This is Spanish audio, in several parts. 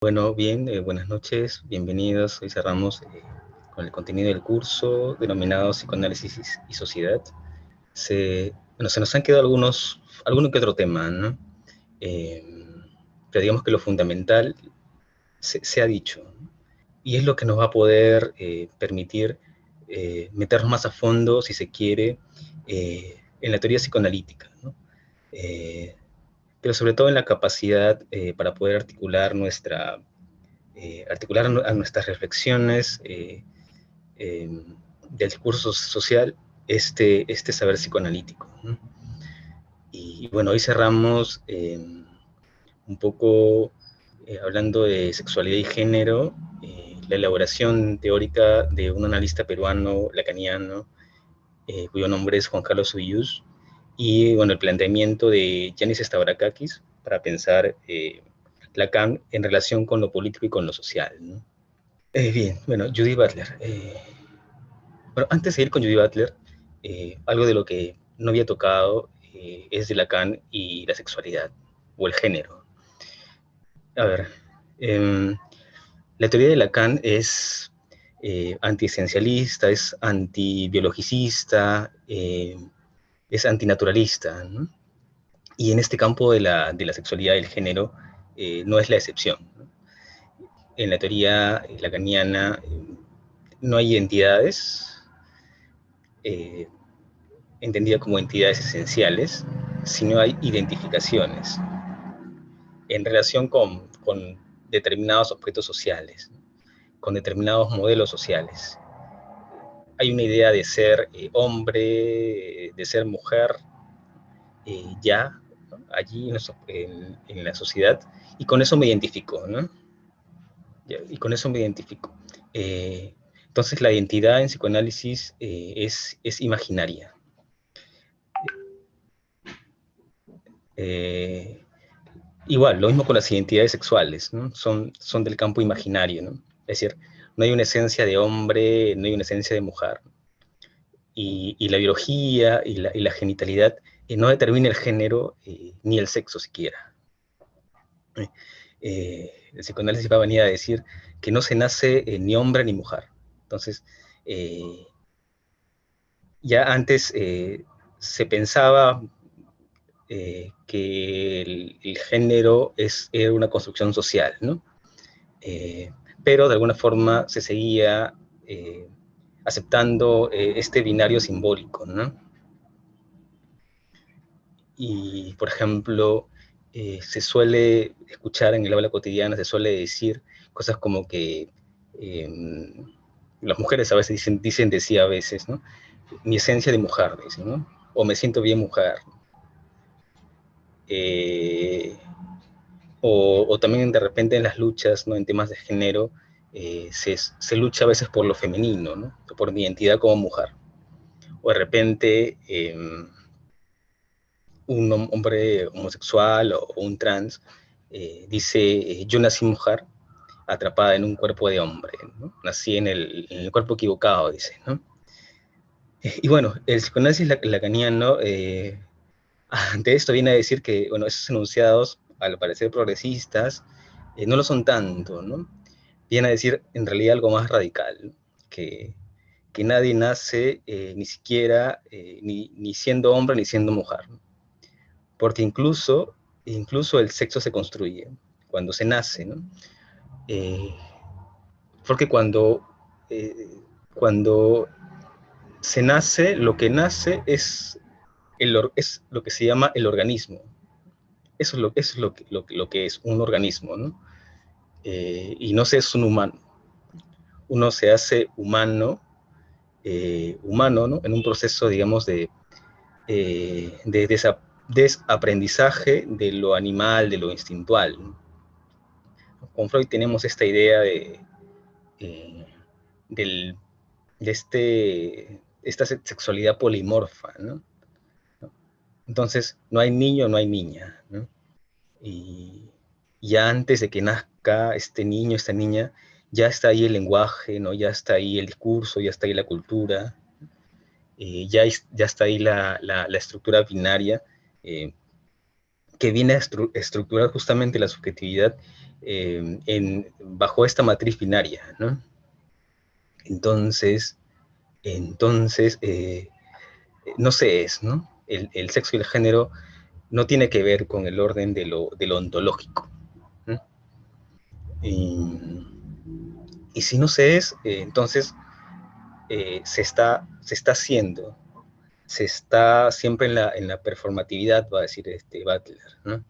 Bueno, bien, buenas noches, bienvenidos. Hoy cerramos con el contenido del curso denominado Psicoanálisis y Sociedad. Se nos han quedado alguno que otro tema, ¿no? Eh, pero digamos que lo fundamental se ha dicho, ¿no? Y es lo que nos va a poder permitir meternos más a fondo, si se quiere, en la teoría psicoanalítica, ¿no? Eh, pero sobre todo en la capacidad para poder articular a nuestras reflexiones del discurso social este saber psicoanalítico, ¿no? Y bueno, hoy cerramos un poco hablando de sexualidad y género, la elaboración teórica de un analista peruano lacaniano, cuyo nombre es Juan Carlos Uyús, y bueno, el planteamiento de Yanis Stavrakakis para pensar Lacan en relación con lo político y con lo social, ¿no? Bien, bueno, Judith Butler. Bueno, antes de ir con Judith Butler, algo de lo que no había tocado es de Lacan y la sexualidad, o el género. A ver, eh, la teoría de Lacan es antiesencialista, es antibiologicista, es antinaturalista, ¿no? Y en este campo de la sexualidad y el género no es la excepción, ¿no? En la teoría lacaniana no hay identidades, eh, entendida como entidades esenciales, sino hay identificaciones en relación con determinados objetos sociales, con determinados modelos sociales. Hay una idea de ser hombre, de ser mujer, ya, ¿no? Allí en la sociedad, y con eso me identifico, ¿no? Y con eso me identifico. Entonces la identidad en psicoanálisis es imaginaria. Eh, Igual, lo mismo con las identidades sexuales, ¿no? Son del campo imaginario, ¿no? Es decir, no hay una esencia de hombre, no hay una esencia de mujer. Y la biología y la genitalidad no determina el género ni el sexo siquiera. El psicoanálisis va a venir a decir que no se nace ni hombre ni mujer. Entonces, eh, ya antes se pensaba que el género era una construcción social, ¿no? Eh, pero de alguna forma se seguía aceptando este binario simbólico, ¿no? Y, por ejemplo, se suele escuchar en el habla cotidiana, se suele decir cosas como que eh, las mujeres a veces dicen de sí a veces, ¿no? Mi esencia de mujer, dicen, ¿no? O me siento bien mujer. Eh, o también de repente en las luchas, ¿no? En temas de género, se lucha a veces por lo femenino, ¿no? Por mi identidad como mujer. O de repente un hombre homosexual o un trans dice, yo nací mujer atrapada en un cuerpo de hombre, ¿no? Nací en el cuerpo equivocado, dice, ¿no? Y bueno, el psicoanálisis lacaniano ante esto viene a decir que, bueno, esos enunciados, al parecer progresistas, no lo son tanto, ¿no? Viene a decir en realidad algo más radical, ¿no? Que nadie nace ni siquiera ni siendo hombre ni siendo mujer, ¿no? Porque incluso el sexo se construye cuando se nace, ¿no? Eh, porque eh, cuando se nace, lo que nace es lo que se llama el organismo. Eso es lo que es un organismo, ¿no? Y no se es un humano. Uno se hace humano, ¿no? En un proceso, digamos, de desaprendizaje de lo animal, de lo instintual, ¿no? Con Freud tenemos esta idea eh, del, de esta sexualidad polimorfa, ¿no? Entonces, no hay niño, no hay niña, ¿no? Y ya antes de que nazca este niño, esta niña, ya está ahí el lenguaje, ¿no? Ya está ahí el discurso, ya está ahí la cultura, ya está ahí la estructura binaria, eh, que viene a estructurar justamente la subjetividad bajo esta matriz binaria, ¿no? Entonces, no se es, ¿no? El sexo y el género no tiene que ver con el orden de lo ontológico, ¿no? Y si no se es, entonces se está haciendo, se está siempre en la performatividad, va a decir Butler, ¿no?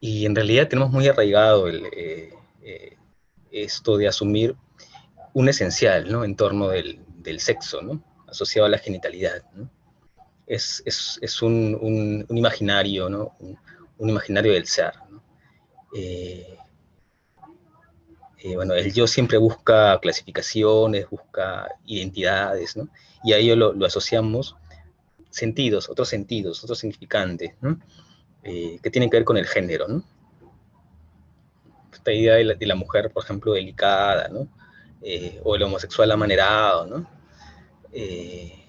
Y en realidad tenemos muy arraigado esto de asumir un esencial, ¿no? En torno del sexo, ¿no? Asociado a la genitalidad, ¿no? Es un imaginario, ¿no? Un imaginario del ser, ¿no? Eh, bueno, el yo siempre busca clasificaciones, busca identidades, ¿no? Y a ello lo asociamos sentidos, otros significantes, ¿no? Que tienen que ver con el género, ¿no? Esta idea de la mujer, por ejemplo, delicada, ¿no? O el homosexual amanerado, ¿no? Eh,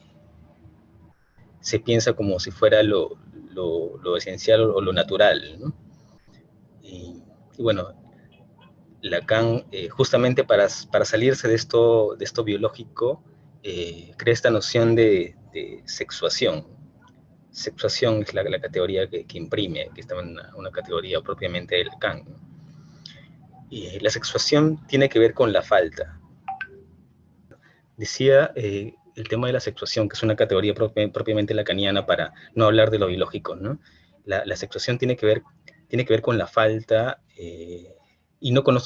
se piensa como si fuera lo esencial o lo natural, ¿no? Y bueno, Lacan, justamente para salirse de esto biológico, crea esta noción de sexuación. Sexuación es la categoría que imprime, que está en una categoría propiamente de Lacan, ¿no? Y la sexuación tiene que ver con la falta. Decía el tema de la sexuación, que es una categoría propiamente lacaniana para no hablar de lo biológico, ¿no? La sexuación tiene que ver con la falta y no con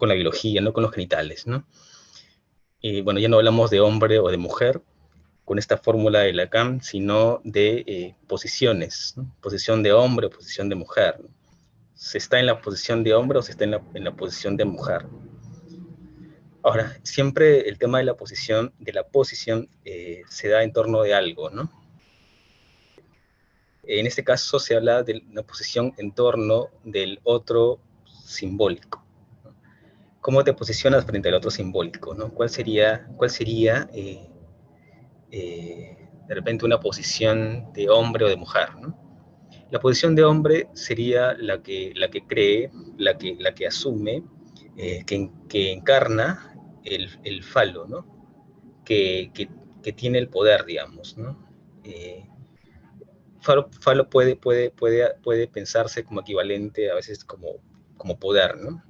la biología, no con los genitales, ¿no? Y bueno, ya no hablamos de hombre o de mujer con esta fórmula de Lacan, sino de posiciones, ¿no? Posición de hombre o posición de mujer, ¿no? ¿Se está en la posición de hombre o se está en la posición de mujer? Ahora, siempre el tema de la posición se da en torno de algo, ¿no? En este caso se habla de una posición en torno del otro simbólico. ¿Cómo te posicionas frente al otro simbólico, ¿no? Cuál sería de repente una posición de hombre o de mujer, ¿no? La posición de hombre sería la que cree, la que asume, que encarna el falo, ¿no? Que tiene el poder, digamos, ¿no? Eh, falo puede pensarse como equivalente a veces como poder, ¿no?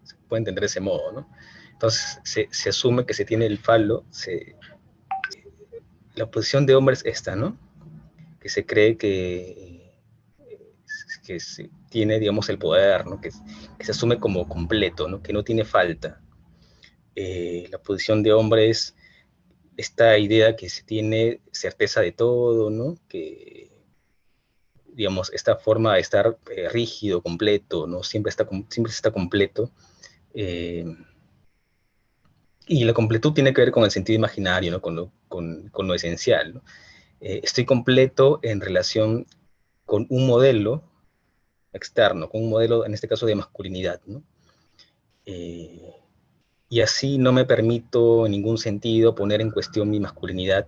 Se puede entender de ese modo, ¿no? Entonces se asume que se tiene el falo, la posición de hombre es esta, ¿no? Que se cree que se tiene, digamos, el poder, ¿no? Que se asume como completo, ¿no? Que no tiene falta. La posición de hombre es esta idea que se tiene certeza de todo, ¿no? Que, digamos, esta forma de estar rígido, completo, ¿no? Siempre está completo. Eh, y la completud tiene que ver con el sentido imaginario, ¿no? Con lo esencial, ¿no? Estoy completo en relación con un modelo externo, con un modelo, en este caso, de masculinidad, ¿no? Eh, y así no me permito en ningún sentido poner en cuestión mi masculinidad,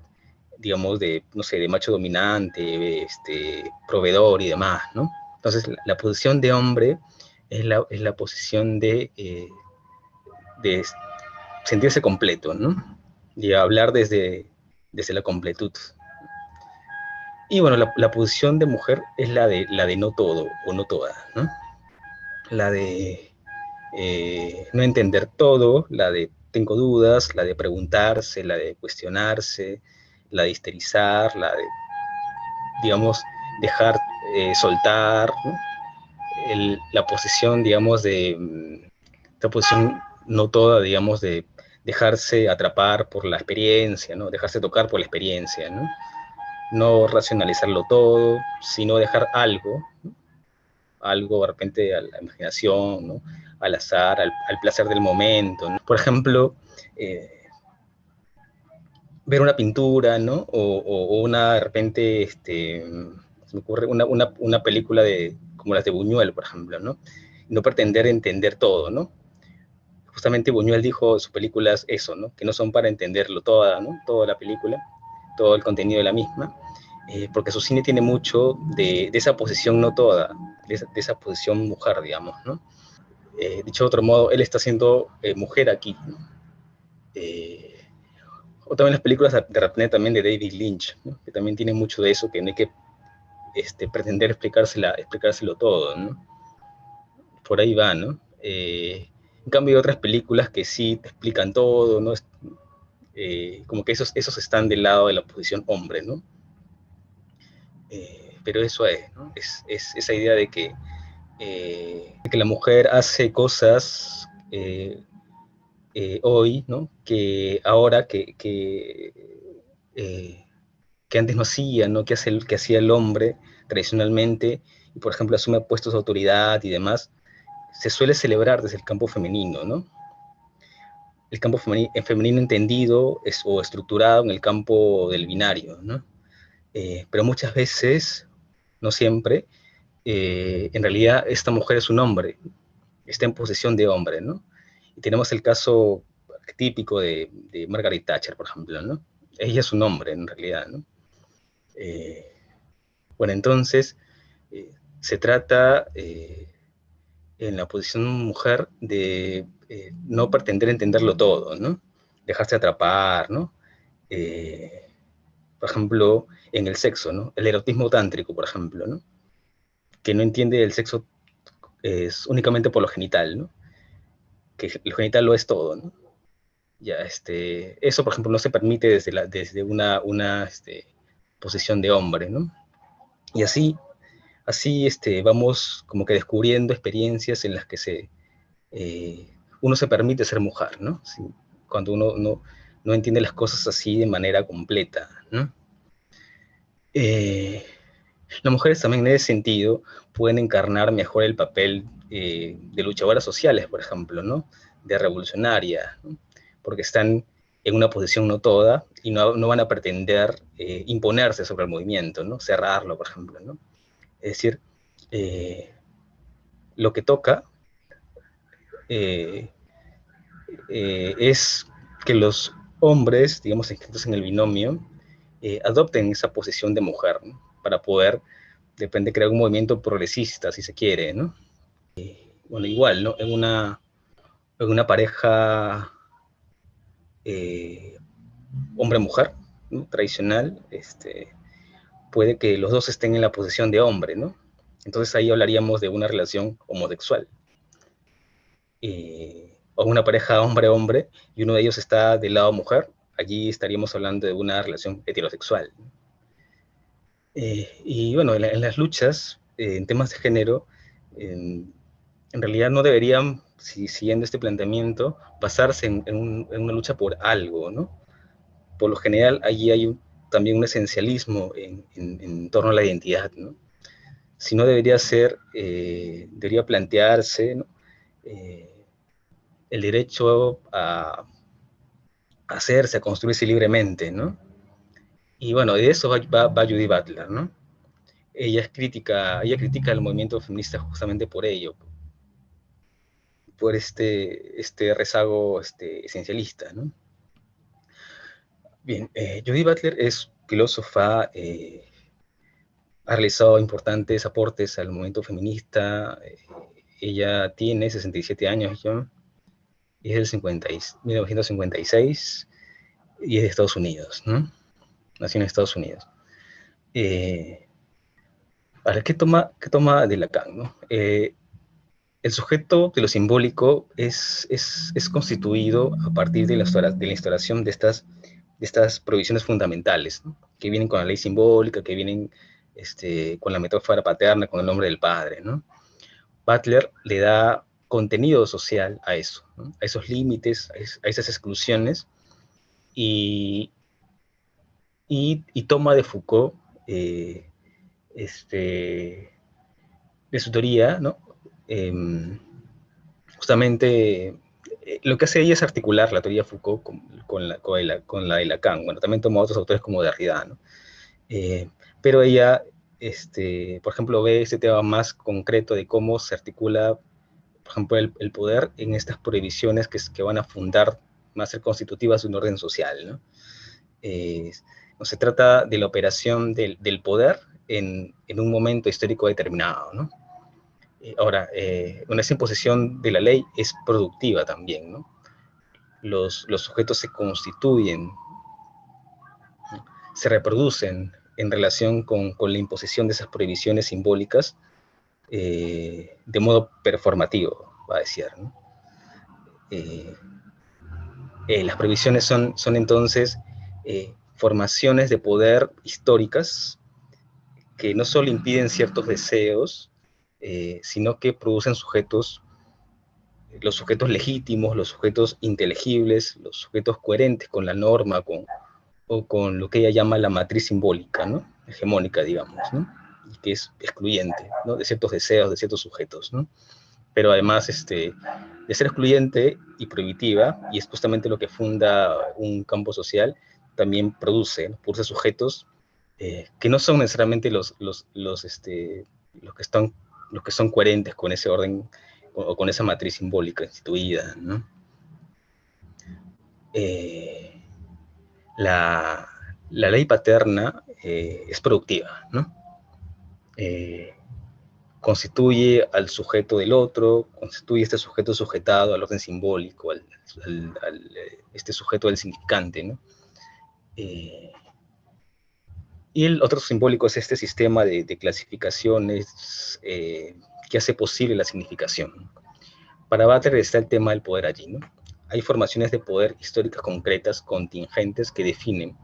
digamos, de, no sé, de macho dominante, proveedor y demás, ¿no? Entonces, la posición de hombre es la posición de sentirse completo, ¿no? Y hablar desde la completud. Y bueno, la posición de mujer es la de no todo o no toda, ¿no? La de no entender todo, la de tengo dudas, la de preguntarse, la de cuestionarse, la de histerizar, la de, digamos, dejar soltar, ¿no? La posición, digamos, esta posición no toda, digamos, de dejarse atrapar por la experiencia, ¿no? Dejarse tocar por la experiencia, ¿no? No racionalizarlo todo, sino dejar algo, ¿no? Algo de repente a la imaginación, ¿no? Al azar, al placer del momento, ¿no? Por ejemplo, ver una pintura, ¿no? O una, de repente, se me ocurre una película como las de Buñuel, por ejemplo, ¿no? No pretender entender todo, ¿no? Justamente Buñuel dijo en sus películas eso, ¿no? Que no son para entenderlo toda, ¿no? Toda la película, todo el contenido de la misma, porque su cine tiene mucho de esa posición, no toda, de esa posición mujer, digamos, ¿no? Dicho de otro modo, él está siendo mujer aquí, ¿no? O también las películas de repente también de David Lynch, ¿no? Que también tiene mucho de eso, que no hay que pretender explicárselo todo, ¿no? Por ahí va, ¿no? En cambio hay otras películas que sí te explican todo, ¿no? Como que esos están del lado de la posición hombre, ¿no? Pero eso es, ¿no? Es esa idea de que la mujer hace cosas hoy, ¿no? Que ahora que antes no hacía, ¿no? Que hacía el hombre tradicionalmente, y por ejemplo asume puestos de autoridad y demás, se suele celebrar desde el campo femenino, ¿no? El campo femenino entendido o estructurado en el campo del binario, ¿no? Pero muchas veces, no siempre, en realidad esta mujer es un hombre, está en posesión de hombre, ¿no? Y tenemos el caso típico de Margaret Thatcher, por ejemplo, ¿no? Ella es un hombre, en realidad, ¿no? Eh, bueno, entonces, se trata, en la posición mujer, de no pretender entenderlo todo, ¿no? Dejarse atrapar, ¿no? Eh, por ejemplo, en el sexo, ¿no? El erotismo tántrico, por ejemplo, ¿no? Que no entiende el sexo es únicamente por lo genital, ¿no? Que lo genital lo es todo, ¿no? Ya, eso, por ejemplo, no se permite desde una posición de hombre, ¿no? Y así vamos como que descubriendo experiencias en las que uno se permite ser mujer, ¿no? Sí, cuando uno no entiende las cosas así de manera completa, ¿no? Eh, las mujeres también en ese sentido pueden encarnar mejor el papel de luchadoras sociales, por ejemplo, ¿no? De revolucionaria, ¿no? Porque están en una posición no toda y no van a pretender imponerse sobre el movimiento, ¿no? Cerrarlo, por ejemplo, ¿no? Es decir, eh, lo que toca eh, es que los hombres, digamos, inscritos en el binomio, adopten esa posición de mujer, ¿no? Para poder, depende, crear un movimiento progresista, si se quiere, ¿no? Bueno, igual, ¿no? En una pareja eh, hombre-mujer, ¿no? Tradicional, puede que los dos estén en la posición de hombre, ¿no? Entonces ahí hablaríamos de una relación homosexual. O una pareja hombre-hombre y uno de ellos está del lado mujer, allí estaríamos hablando de una relación heterosexual. Y bueno, en las luchas, en temas de género, en realidad no deberían, siguiendo este planteamiento, basarse en una lucha por algo, ¿no? Por lo general, allí hay también un esencialismo en torno a la identidad, ¿no? Si no debería ser, debería plantearse, ¿no? El derecho a hacerse, a construirse libremente, ¿no? Y bueno, de eso va Judith Butler, ¿no? Ella critica el movimiento feminista justamente por ello, por este rezago esencialista, ¿no? Bien, Judith Butler es filósofa, ha realizado importantes aportes al movimiento feminista, ella tiene 67 años ya, y es del 1956 y es de Estados Unidos, ¿no? Nació en Estados Unidos. Eh, Ahora, qué toma de Lacan, ¿no? El sujeto de lo simbólico es constituido a partir de la instauración de estas provisiones fundamentales, ¿no? Que vienen con la ley simbólica, que vienen con la metáfora paterna, con el nombre del padre, ¿no? Butler le da contenido social a eso, ¿no? A esos límites, a esas exclusiones, y, y toma de Foucault, eh, este, de su teoría, ¿no? Eh, Justamente lo que hace ella es articular la teoría Foucault con la de Lacan. Bueno, también tomó otros autores como Derrida, ¿no? Pero ella, por ejemplo, ve este tema más concreto de cómo se articula, por ejemplo, el poder en estas prohibiciones que van a fundar, van a ser constitutivas de un orden social, ¿no? No se trata de la operación del poder en un momento histórico determinado, ¿no? Ahora, esa imposición de la ley es productiva también, ¿no? Los sujetos se constituyen, se reproducen en relación con la imposición de esas prohibiciones simbólicas de modo performativo, va a decir, ¿no? Eh, las prohibiciones son entonces formaciones de poder históricas que no solo impiden ciertos deseos, sino que producen sujetos, los sujetos legítimos, los sujetos inteligibles, los sujetos coherentes con la norma, o con lo que ella llama la matriz simbólica, ¿no? Hegemónica, digamos, ¿no? Y que es excluyente, ¿no? De ciertos deseos, de ciertos sujetos, ¿no? Pero además, de ser excluyente y prohibitiva, y es justamente lo que funda un campo social, también produce sujetos que no son necesariamente los que son coherentes con ese orden o con esa matriz simbólica instituida, ¿no? Eh, la, la ley paterna es productiva, ¿no? Eh, Constituye al sujeto del otro, constituye este sujeto sujetado al orden simbólico, este sujeto del significante, ¿no? Eh, y el otro simbólico es este sistema de clasificaciones que hace posible la significación. Para Butler está el tema del poder allí, ¿no? Hay formaciones de poder históricas concretas, contingentes, que definen,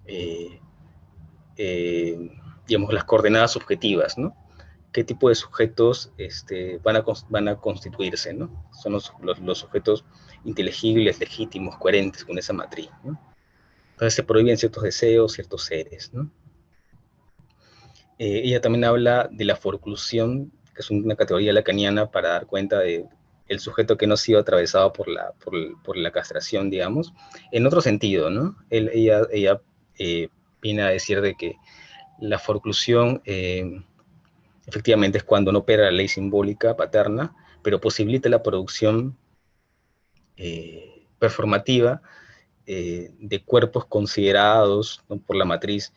eh, eh, digamos, las coordenadas subjetivas, ¿no? Qué tipo de sujetos van a constituirse, ¿no? Son los sujetos inteligibles, legítimos, coherentes con esa matriz, ¿no? Entonces se prohíben ciertos deseos, ciertos seres, ¿no? Ella también habla de la forclusión, que es una categoría lacaniana para dar cuenta de el sujeto que no ha sido atravesado por la castración, digamos, en otro sentido, ¿no? Ella viene a decir de que la forclusión efectivamente es cuando no opera la ley simbólica paterna, pero posibilita la producción performativa de cuerpos considerados, ¿no?, por la matriz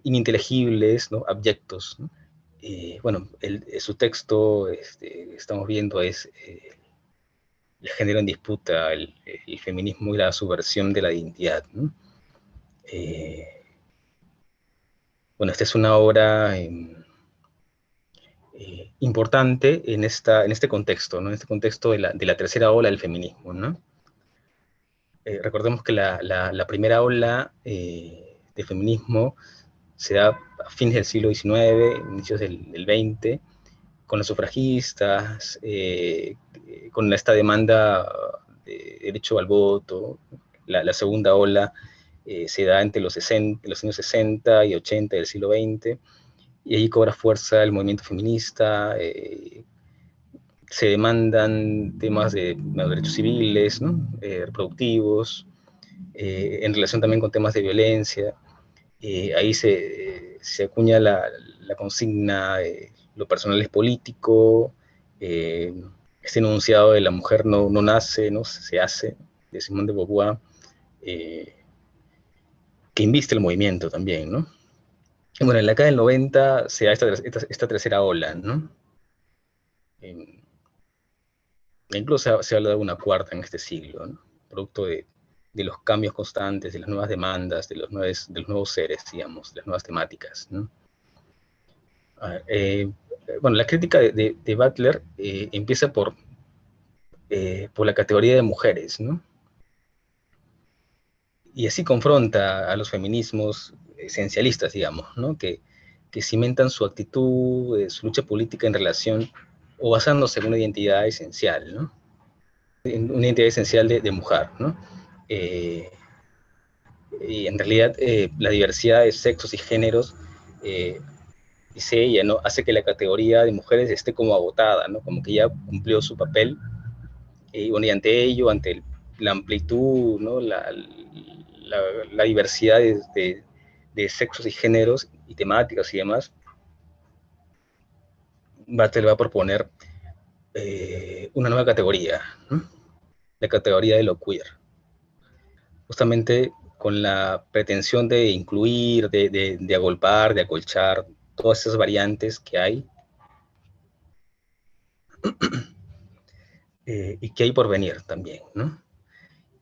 ininteligibles, ¿no?, abyectos, ¿no? Bueno, su texto, estamos viendo, es el género en disputa, el feminismo y la subversión de la identidad, ¿no? Eh, bueno, esta es una obra importante en este contexto, ¿no? En este contexto de la tercera ola del feminismo, ¿no? Recordemos que la primera ola de feminismo se da a fines del siglo XIX, inicios del XX, con las sufragistas, con esta demanda de derecho al voto. La segunda ola se da entre los años 60 y 80 del siglo XX, y ahí cobra fuerza el movimiento feminista, se demandan temas de derechos civiles, ¿no?, reproductivos, en relación también con temas de violencia. Ahí se acuña la consigna, lo personal es político, este enunciado de la mujer no nace, no se hace, de Simone de Beauvoir, que inviste el movimiento también, ¿no? Y bueno, en la década del 90 se da esta tercera ola, ¿no? Incluso se habla de una cuarta en este siglo, ¿no?, producto de los cambios constantes, de las nuevas demandas, de los nuevos seres, digamos, de las nuevas temáticas, ¿no? Bueno, la crítica de Butler empieza por la categoría de mujeres, ¿no? Y así confronta a los feminismos esencialistas, digamos, ¿no?, que cimentan su actitud, su lucha política en relación o basándose en una identidad esencial, ¿no? En una identidad esencial de mujer, ¿no? Eh, y en realidad la diversidad de sexos y géneros, dice ella, ¿no?, hace que la categoría de mujeres esté como agotada, ¿no?, como que ya cumplió su papel, y bueno, y ante ello, ante la amplitud, ¿no?, la diversidad de sexos y géneros y temáticas y demás, Butler va a proponer una nueva categoría, ¿no?, la categoría de lo queer. Justamente con la pretensión de incluir, de agolpar, de acolchar todas esas variantes que hay y que hay por venir también, ¿no?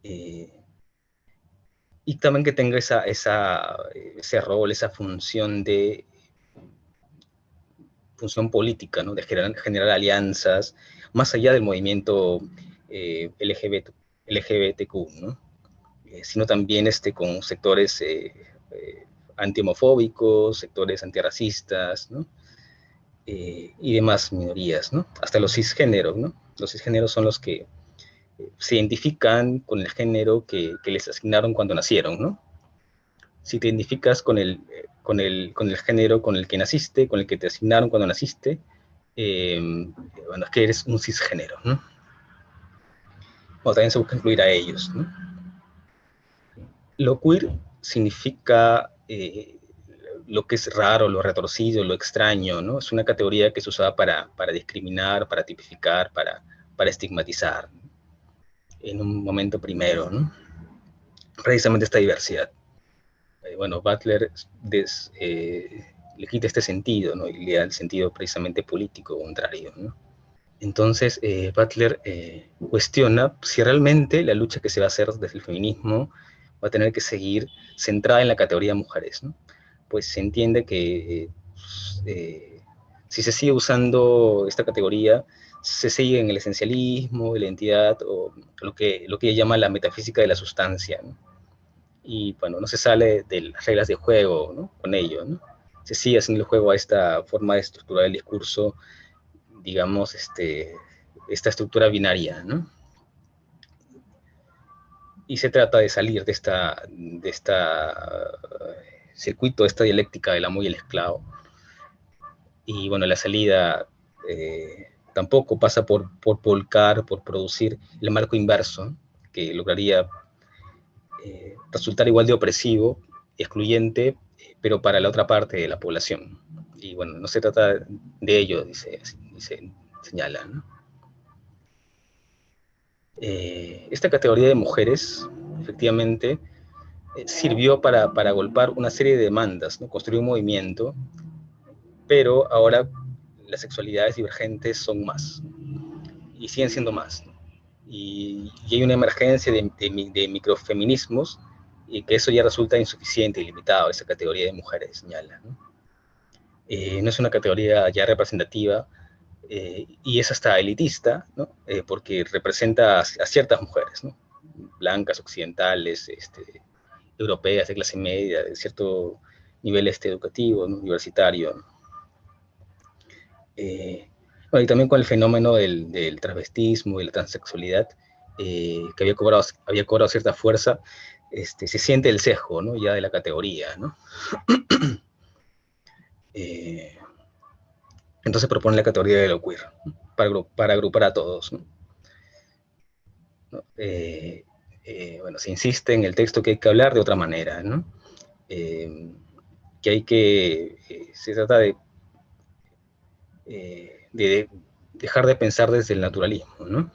Y también que tenga ese rol, esa función función política, ¿no? De generar alianzas, más allá del movimiento LGBTQ, ¿no? Sino también con sectores antihomofóbicos, sectores antirracistas, ¿no? Y demás minorías, ¿no? Hasta los cisgéneros, ¿no? Los cisgéneros son los que se identifican con el género que les asignaron cuando nacieron, ¿no? Si te identificas con el género con el que naciste, con el que te asignaron cuando naciste, bueno, es que eres un cisgénero, ¿no? O también se busca incluir a ellos, ¿no? Lo queer significa lo que es raro, lo retorcido, lo extraño, ¿no? Es una categoría que se usaba para discriminar, para tipificar, para estigmatizar, ¿no? En un momento primero, ¿no? Precisamente esta diversidad. Bueno, Butler le quita este sentido, ¿no? Y le da el sentido precisamente político contrario, ¿no? Entonces, Butler cuestiona si realmente la lucha que se va a hacer desde el feminismo va a tener que seguir centrada en la categoría de mujeres, ¿no? Pues se entiende que si se sigue usando esta categoría, se sigue en el esencialismo, la identidad, o lo que ella llama la metafísica de la sustancia, ¿no? Y bueno, no se sale de las reglas de juego, ¿no? Con ello, ¿no? Se sigue haciendo el juego a esta forma de estructurar el discurso, digamos, esta estructura binaria, ¿no? Y se trata de salir de esta circuito, de esta dialéctica del amo y el esclavo. Y bueno, la salida tampoco pasa por volcar, por producir el marco inverso, ¿no? Que lograría resultar igual de opresivo, excluyente, pero para la otra parte de la población. Y bueno, no se trata de ello, señala, ¿no? Esta categoría de mujeres, efectivamente, sirvió para agolpar una serie de demandas, ¿no? Construir un movimiento, pero ahora las sexualidades divergentes son más, y siguen siendo más, ¿no? Y hay una emergencia de microfeminismos, y que eso ya resulta insuficiente y limitado, esa categoría de mujeres, señala, ¿no? No es una categoría ya representativa, y es hasta elitista, ¿no? Porque representa a ciertas mujeres, ¿no? Blancas, occidentales, europeas, de clase media, de cierto nivel educativo, ¿no? Universitario, ¿no? Bueno, y también con el fenómeno del travestismo y la transexualidad, que había cobrado cierta fuerza, se siente el sesgo, ¿no? Ya de la categoría, ¿no? Entonces propone la categoría de lo queer, ¿no? Para agrupar a todos, ¿no? ¿No? Bueno, se insiste en el texto que hay que hablar de otra manera, ¿no? Se trata de dejar de pensar desde el naturalismo, ¿no?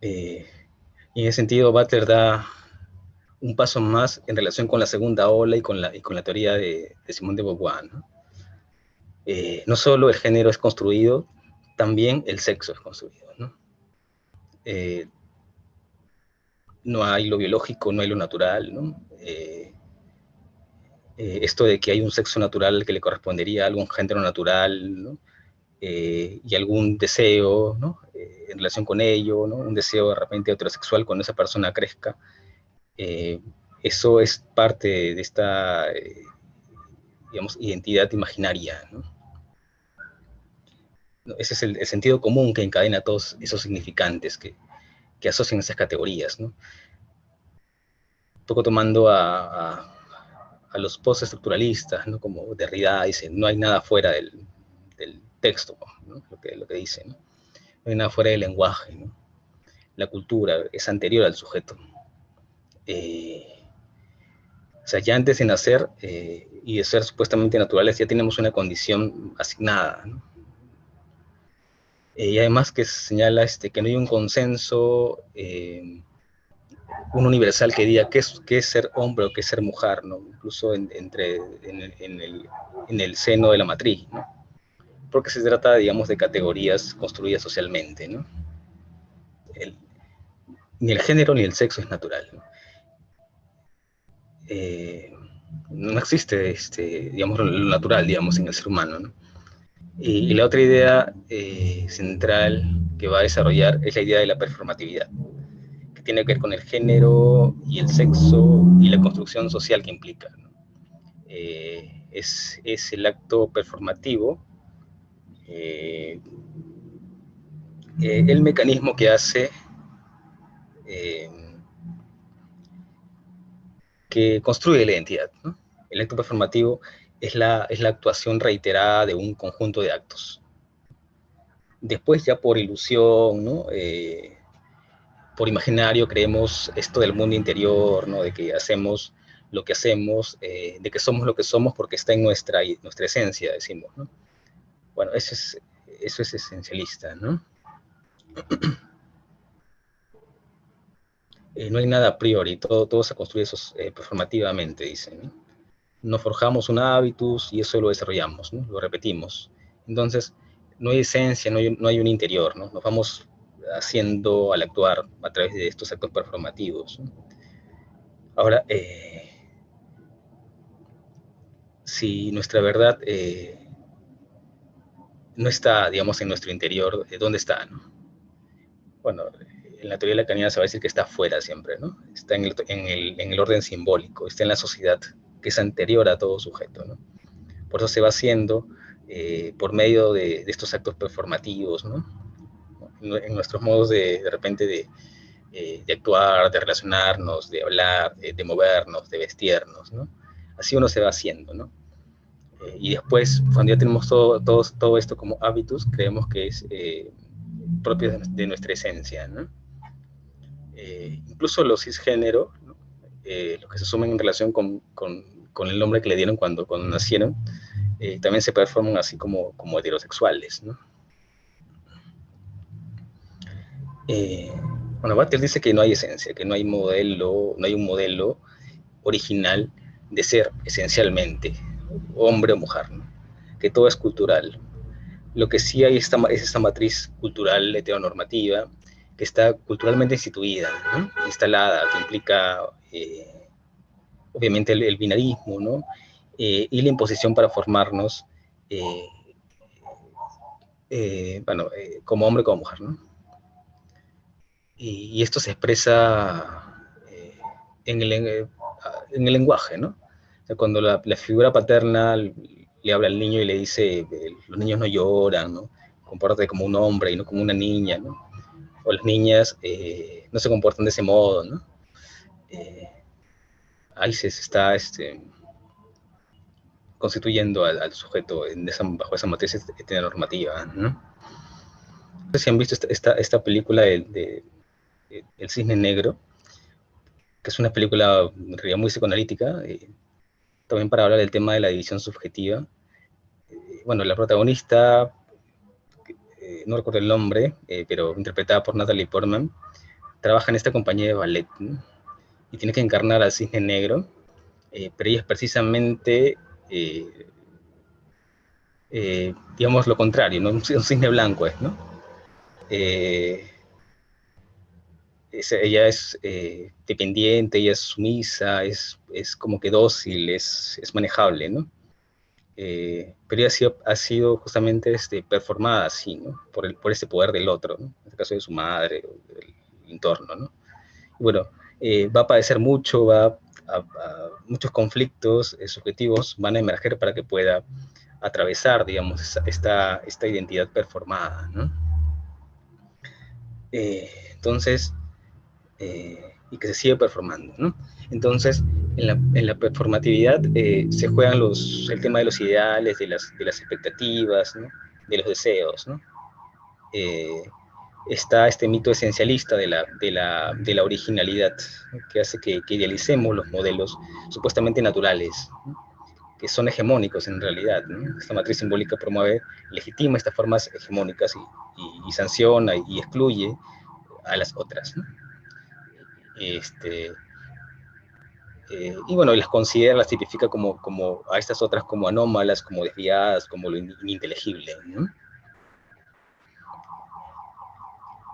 Y en ese sentido, Butler da un paso más en relación con la segunda ola y con la teoría de Simone de Beauvoir, ¿no? No solo el género es construido, también el sexo es construido, ¿no? Eh, no hay lo biológico, no hay lo natural, ¿no? Esto de que hay un sexo natural que le correspondería a algún género natural, ¿no? Y algún deseo, ¿no? En relación con ello, ¿no? Un deseo de repente heterosexual cuando esa persona crezca. Eh, Eso es parte de esta, digamos, identidad imaginaria, ¿no? Ese es el sentido común que encadena todos esos significantes que asocian esas categorías, ¿no? Un poco tomando a los postestructuralistas, ¿no? Como Derrida dice, no hay nada fuera del texto, ¿no? Lo que dice, ¿no? No hay nada fuera del lenguaje, ¿no? La cultura es anterior al sujeto. O sea, ya antes de nacer y de ser supuestamente naturales, ya tenemos una condición asignada, ¿no? Y además que señala que no hay un consenso un universal que diga qué es ser hombre o qué es ser mujer, ¿no? Incluso en el seno de la matriz, ¿no? Porque se trata, digamos, de categorías construidas socialmente, ¿no? El, Ni el género ni el sexo es natural, ¿no? No existe, digamos, lo natural, digamos, en el ser humano, ¿no? Y la otra idea central que va a desarrollar es la idea de la performatividad, que tiene que ver con el género y el sexo y la construcción social que implica, ¿no? Es el acto performativo, eh, el mecanismo que hace eh, que construye la identidad, ¿no? El acto performativo es la actuación reiterada de un conjunto de actos. Después ya por ilusión, ¿no? Por imaginario creemos esto del mundo interior, ¿no? De que hacemos lo que hacemos, de que somos lo que somos porque está en nuestra esencia, decimos, ¿no? Bueno, eso es esencialista, ¿no? No hay nada a priori, todo se construye performativamente, dicen, ¿no? Nos forjamos un hábitus y eso lo desarrollamos, ¿no? Lo repetimos. Entonces, no hay esencia, no hay un interior, ¿no? Nos vamos haciendo al actuar a través de estos actos performativos, ¿no? Ahora, si nuestra verdad no está, digamos, en nuestro interior, ¿dónde está, no? Bueno, en la teoría lacaniana se va a decir que está afuera siempre, ¿no? Está en el orden simbólico, está en la sociedad, que es anterior a todo sujeto, ¿no? Por eso se va haciendo por medio de estos actos performativos, ¿no? En nuestros modos de repente de actuar, de relacionarnos, de hablar, de movernos, de vestirnos, ¿no? Así uno se va haciendo, ¿no? Y después, cuando ya tenemos todo esto como hábitos, creemos que es propio de nuestra esencia, ¿no? Incluso los cisgénero, ¿no? Los que se asumen en relación con el nombre que le dieron cuando nacieron, también se performan así como heterosexuales, ¿no? Eh, bueno, Butler dice que no hay esencia, que no hay un modelo original de ser esencialmente hombre o mujer, ¿no? Que todo es cultural. Lo que sí hay es esta matriz cultural heteronormativa que está culturalmente instituida, ¿no? Instalada, que implica obviamente el binarismo, ¿no? Y la imposición para formarnos, eh, bueno, como hombre, como mujer, ¿no? Y esto se expresa en en el lenguaje, ¿no? O sea, cuando la figura paterna le habla al niño y le dice, los niños no lloran, ¿no? Compórtate como un hombre y no como una niña, ¿no? O las niñas no se comportan de ese modo, ¿no? Eh, Ahí se está constituyendo al sujeto bajo esa matriz heteronormativa, ¿no? No sé si han visto esta película El Cisne Negro, que es una película en realidad muy psicoanalítica, también para hablar del tema de la división subjetiva. Bueno, la protagonista, no recuerdo el nombre, pero interpretada por Natalie Portman, trabaja en esta compañía de ballet, ¿no? Y tiene que encarnar al cisne negro, pero ella es precisamente, eh, digamos, lo contrario, ¿no? Un cisne blanco es, ¿no? Eh, Ella es dependiente, ella es sumisa, es como que dócil, es manejable, ¿no? Pero ella ha sido justamente performada así, ¿no? Por ese poder del otro, ¿no? En este caso de su madre, o del entorno, ¿no? Y bueno, va a padecer mucho, muchos conflictos subjetivos van a emerger para que pueda atravesar, digamos, esta identidad performada, ¿no? Entonces, y que se sigue performando, ¿no? Entonces, en la performatividad se juegan el tema de los ideales, de las expectativas, ¿no? De los deseos, ¿no? Eh, Está este mito esencialista de la originalidad, ¿no? Que hace que idealicemos los modelos supuestamente naturales, ¿no? Que son hegemónicos en realidad, ¿no? Esta matriz simbólica promueve, legitima estas formas hegemónicas y sanciona y excluye a las otras, ¿no? Y bueno, las considera, las tipifica como a estas otras como anómalas, como desviadas, como lo ininteligible, ¿no?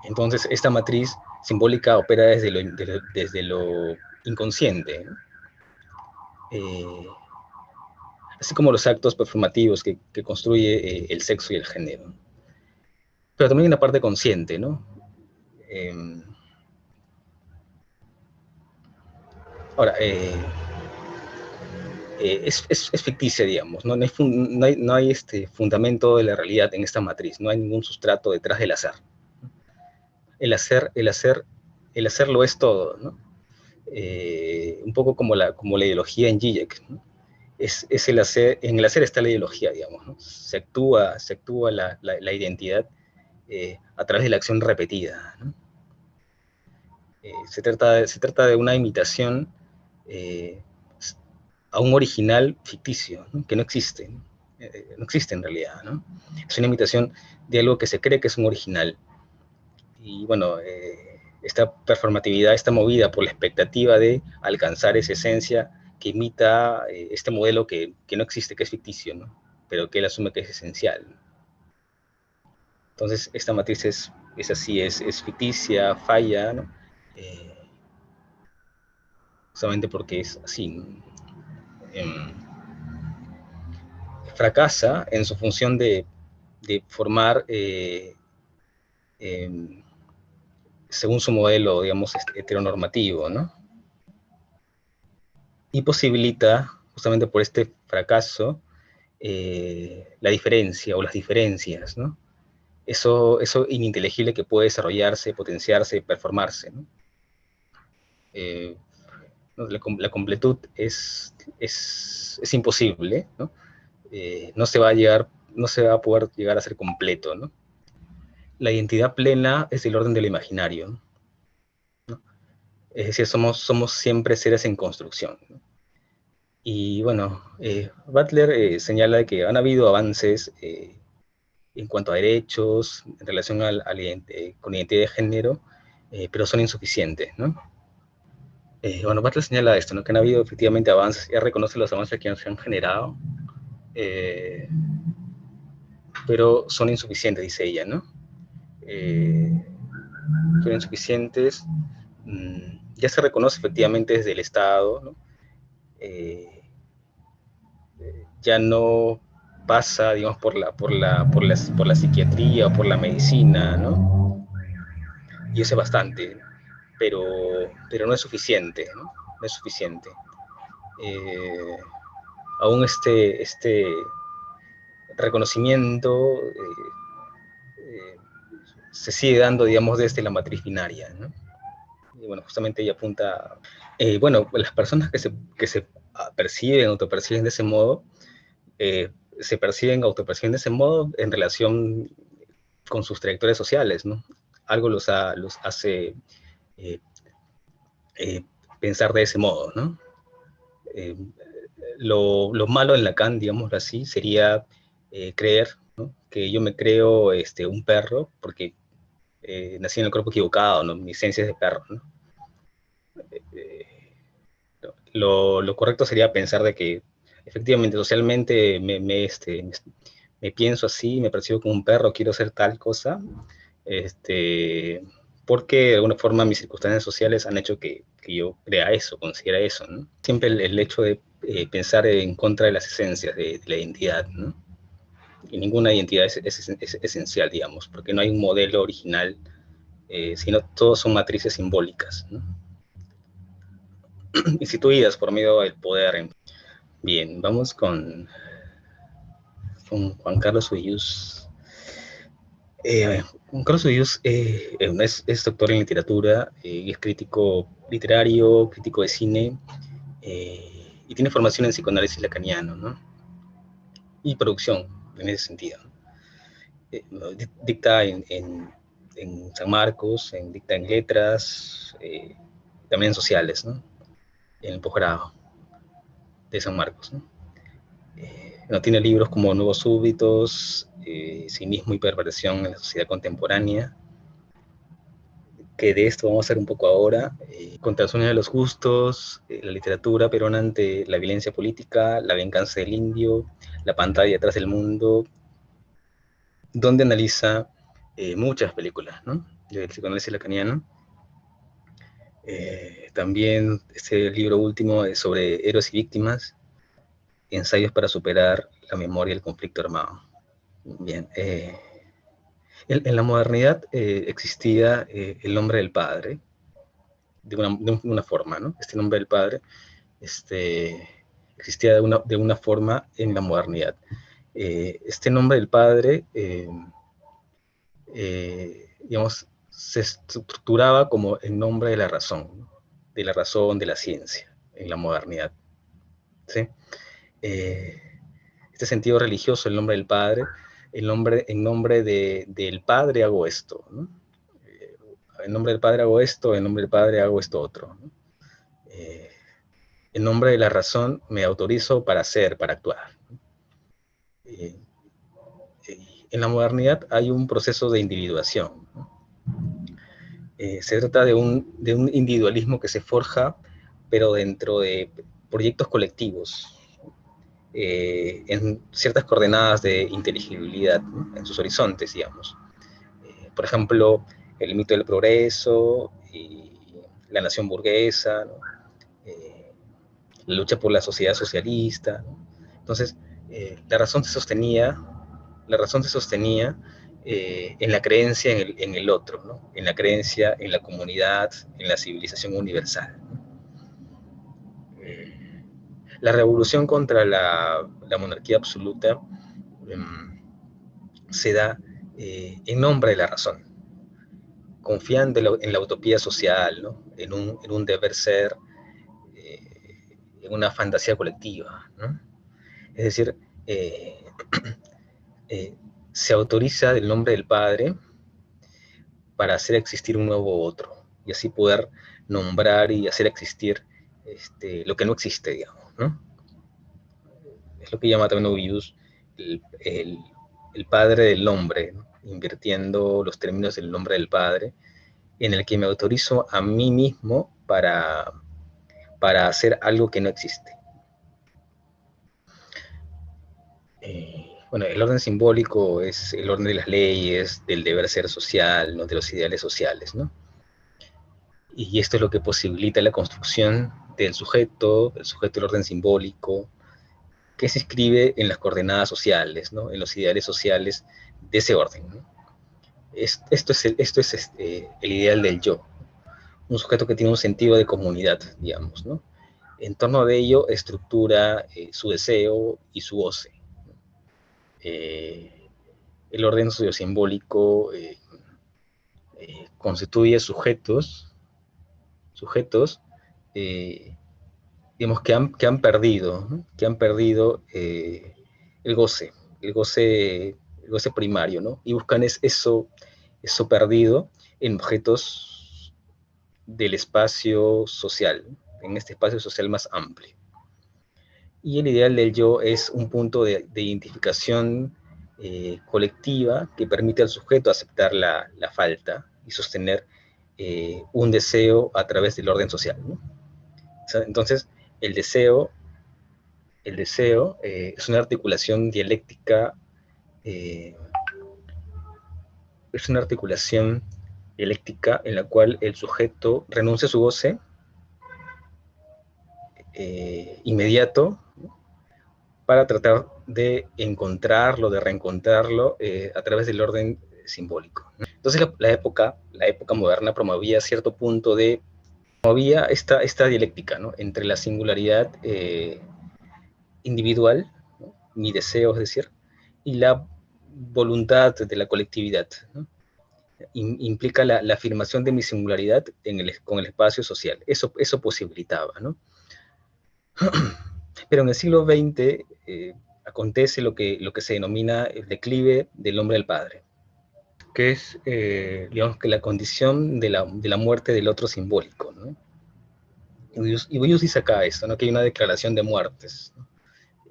Entonces, esta matriz simbólica opera desde lo inconsciente, ¿no? Así como los actos performativos que construye el sexo y el género. Pero también hay una parte consciente, ¿no? Eh, ahora, es ficticia, digamos, ¿no? No hay fundamento de la realidad en esta matriz, no hay ningún sustrato detrás del azar. El hacer, el hacer, el hacer lo es todo, ¿no? Un poco como la ideología en Zizek, ¿no? Es el hacer, en el hacer está la ideología, digamos, ¿no? Se actúa la identidad a través de la acción repetida, ¿no? Se trata de una imitación eh, a un original ficticio, ¿no? Que no existe, ¿no? No existe en realidad, ¿no? Es una imitación de algo que se cree que es un original. Y bueno, esta performatividad está movida por la expectativa de alcanzar esa esencia que imita este modelo que no existe, que es ficticio, ¿no? Pero que él asume que es esencial. Entonces, esta matriz es así, es ficticia, falla, ¿no? Eh, Solamente porque es así, ¿no? Eh, Fracasa en su función de formar, eh, según su modelo, digamos, heteronormativo, ¿no? Y posibilita, justamente por este fracaso, la diferencia o las diferencias, ¿no? Eso ininteligible que puede desarrollarse, potenciarse, performarse, ¿no? Eh, la completud es imposible, ¿no? No se va a poder llegar a ser completo, ¿no? La identidad plena es del orden de lo imaginario, ¿no? Es decir, somos siempre seres en construcción, ¿no? Y bueno, Butler señala que han habido avances en cuanto a derechos, en relación con identidad de género, pero son insuficientes, ¿no? Bueno, Butler señala esto, ¿no? Que han habido efectivamente avances, ya reconoce los avances que se han generado, eh, pero son insuficientes, dice ella, ¿no? Eh, Son insuficientes, ya se reconoce efectivamente desde el Estado, ¿no? Eh, ya no pasa, digamos, por la psiquiatría o por la medicina, ¿no? Y eso es bastante, pero no es suficiente, ¿no? No es suficiente. Eh, Aún este reconocimiento se sigue dando, digamos, desde la matriz binaria, ¿no? Y bueno, justamente ella apunta, bueno, las personas que se perciben, autoperciben de ese modo, autoperciben de ese modo en relación con sus trayectorias sociales, ¿no? Algo los hace eh, eh, pensar de ese modo, ¿no? Eh, lo malo en Lacan, digámoslo así, sería creer, ¿no? Que yo me creo un perro porque nací en el cuerpo equivocado, ¿no? Mi esencia es de perro, ¿no? Eh, lo correcto sería pensar de que efectivamente socialmente me pienso así, me percibo como un perro, quiero ser tal cosa, porque de alguna forma mis circunstancias sociales han hecho que yo crea eso, considera eso, ¿no? Siempre el hecho de pensar en contra de las esencias de la identidad, ¿no? Y ninguna identidad es esencial, digamos, porque no hay un modelo original, sino todos son matrices simbólicas, ¿no? Instituidas por medio del poder. Bien, vamos con Juan Carlos Uyús. Juan Carlos Uyús es doctor en literatura, es crítico literario, crítico de cine, y tiene formación en psicoanálisis lacaniano, ¿no? Y producción, en ese sentido. Dicta en San Marcos, dicta en letras, también en sociales, ¿no? En el posgrado de San Marcos, ¿no? No tiene libros como Nuevos Súbditos, Cinismo y Perversión en la Sociedad Contemporánea, que de esto vamos a hacer un poco ahora, contra el sueño de los justos, la literatura peruana ante la violencia política, la venganza del indio, la pantalla detrás del mundo, donde analiza muchas películas, ¿no? Del psicoanálisis lacaniano. También este libro último es sobre héroes y víctimas, ensayos para superar la memoria del conflicto armado. Bien, en la modernidad existía el nombre del padre, de una forma, ¿no? Este nombre del padre existía de una forma en la modernidad. Este nombre del padre, digamos, se estructuraba como el nombre de la razón, ¿no? De la razón, de la ciencia, en la modernidad, ¿sí? Este sentido religioso, el nombre del Padre, en nombre del Padre hago esto, ¿no? En nombre del Padre hago esto, en nombre del Padre hago esto otro, ¿no? En nombre de la razón me autorizo para hacer, para actuar. Eh, en la modernidad hay un proceso de individuación, ¿no? Se trata de un individualismo que se forja, pero dentro de proyectos colectivos, en ciertas coordenadas de inteligibilidad, ¿no? En sus horizontes, digamos. Por ejemplo, el mito del progreso y la nación burguesa, ¿no? La lucha por la sociedad socialista, ¿no? Entonces, la razón se sostenía en la creencia en el otro, ¿no? En la creencia en la comunidad, en la civilización universal, ¿no? La revolución contra la monarquía absoluta se da en nombre de la razón, confiando en la utopía social, ¿no? En un deber ser, en una fantasía colectiva, ¿no? Es decir, eh, eh, se autoriza el nombre del Padre para hacer existir un nuevo otro, y así poder nombrar y hacer existir lo que no existe, digamos, ¿no? Es lo que llama también Ovidius el Padre del nombre, ¿no? Invirtiendo los términos del nombre del Padre, en el que me autorizo a mí mismo para hacer algo que no existe. Bueno, el orden simbólico es el orden de las leyes, del deber ser social, ¿no? De los ideales sociales, ¿no? Y esto es lo que posibilita la construcción del sujeto del orden simbólico, que se inscribe en las coordenadas sociales, ¿no? En los ideales sociales de ese orden, ¿no? Esto es el ideal del yo, un sujeto que tiene un sentido de comunidad, digamos, ¿no? En torno de ello estructura su deseo y su goce. Eh, el orden sociosimbólico constituye sujetos eh, digamos, que han perdido, ¿no? Que han perdido el goce, el goce, el goce primario, ¿no? Y buscan eso perdido en objetos del espacio social, en este espacio social más amplio. Y el ideal del yo es un punto de identificación colectiva que permite al sujeto aceptar la falta y sostener un deseo a través del orden social, ¿no? O sea, entonces, el deseo, es una articulación dialéctica, eh, es una articulación dialéctica en la cual el sujeto renuncia a su goce inmediato, ¿no? Para tratar de encontrarlo, de reencontrarlo a través del orden simbólico. Entonces la época moderna promovía cierto punto de, promovía esta dialéctica, ¿no? Entre la singularidad individual, ¿no? Mi deseo, es decir, y la voluntad de la colectividad, ¿no? Implica la afirmación de mi singularidad con el espacio social. Eso posibilitaba, ¿no? Pero en el siglo XX acontece lo que se denomina el declive del hombre al padre, que es, digamos, que la condición de la muerte del otro simbólico, ¿no? Y Boyus dice acá esto, ¿no? Que hay una declaración de muertes, ¿no?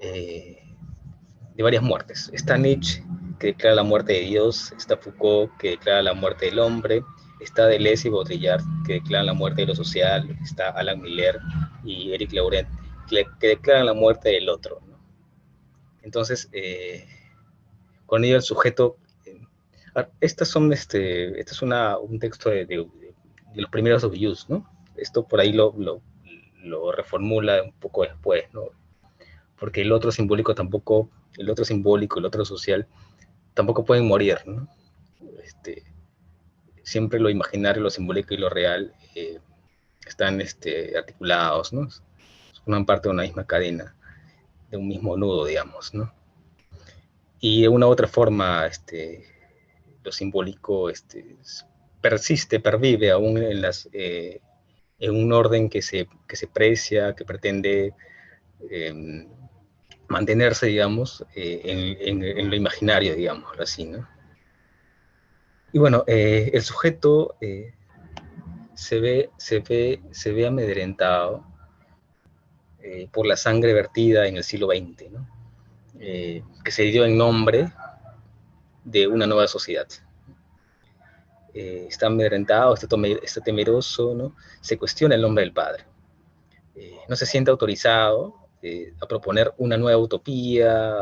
De varias muertes. Está Nietzsche, que declara la muerte de Dios, está Foucault, que declara la muerte del hombre, está Deleuze y Baudrillard, que declaran la muerte de lo social, está Alan Miller y Eric Laurent, que declaran la muerte del otro, ¿no? Entonces, con ello el sujeto... estas son, este es un texto de los primeros Views, ¿no? Esto por ahí lo reformula un poco después, ¿no? Porque el otro simbólico tampoco, el otro simbólico, el otro social, tampoco pueden morir, ¿no? Siempre lo imaginario, lo simbólico y lo real están articulados, ¿no? Forman parte de una misma cadena, de un mismo nudo, digamos, ¿no? Y de una u otra forma, lo simbólico persiste, pervive aún en un orden que se precia, que pretende mantenerse, digamos, en lo imaginario, digamos, así, ¿no? Y bueno, el sujeto se ve amedrentado por la sangre vertida en el siglo XX, ¿no? Que se dio en nombre de una nueva sociedad. Está amedrentado, está temeroso, ¿no? Se cuestiona el nombre del padre. No se siente autorizado a proponer una nueva utopía,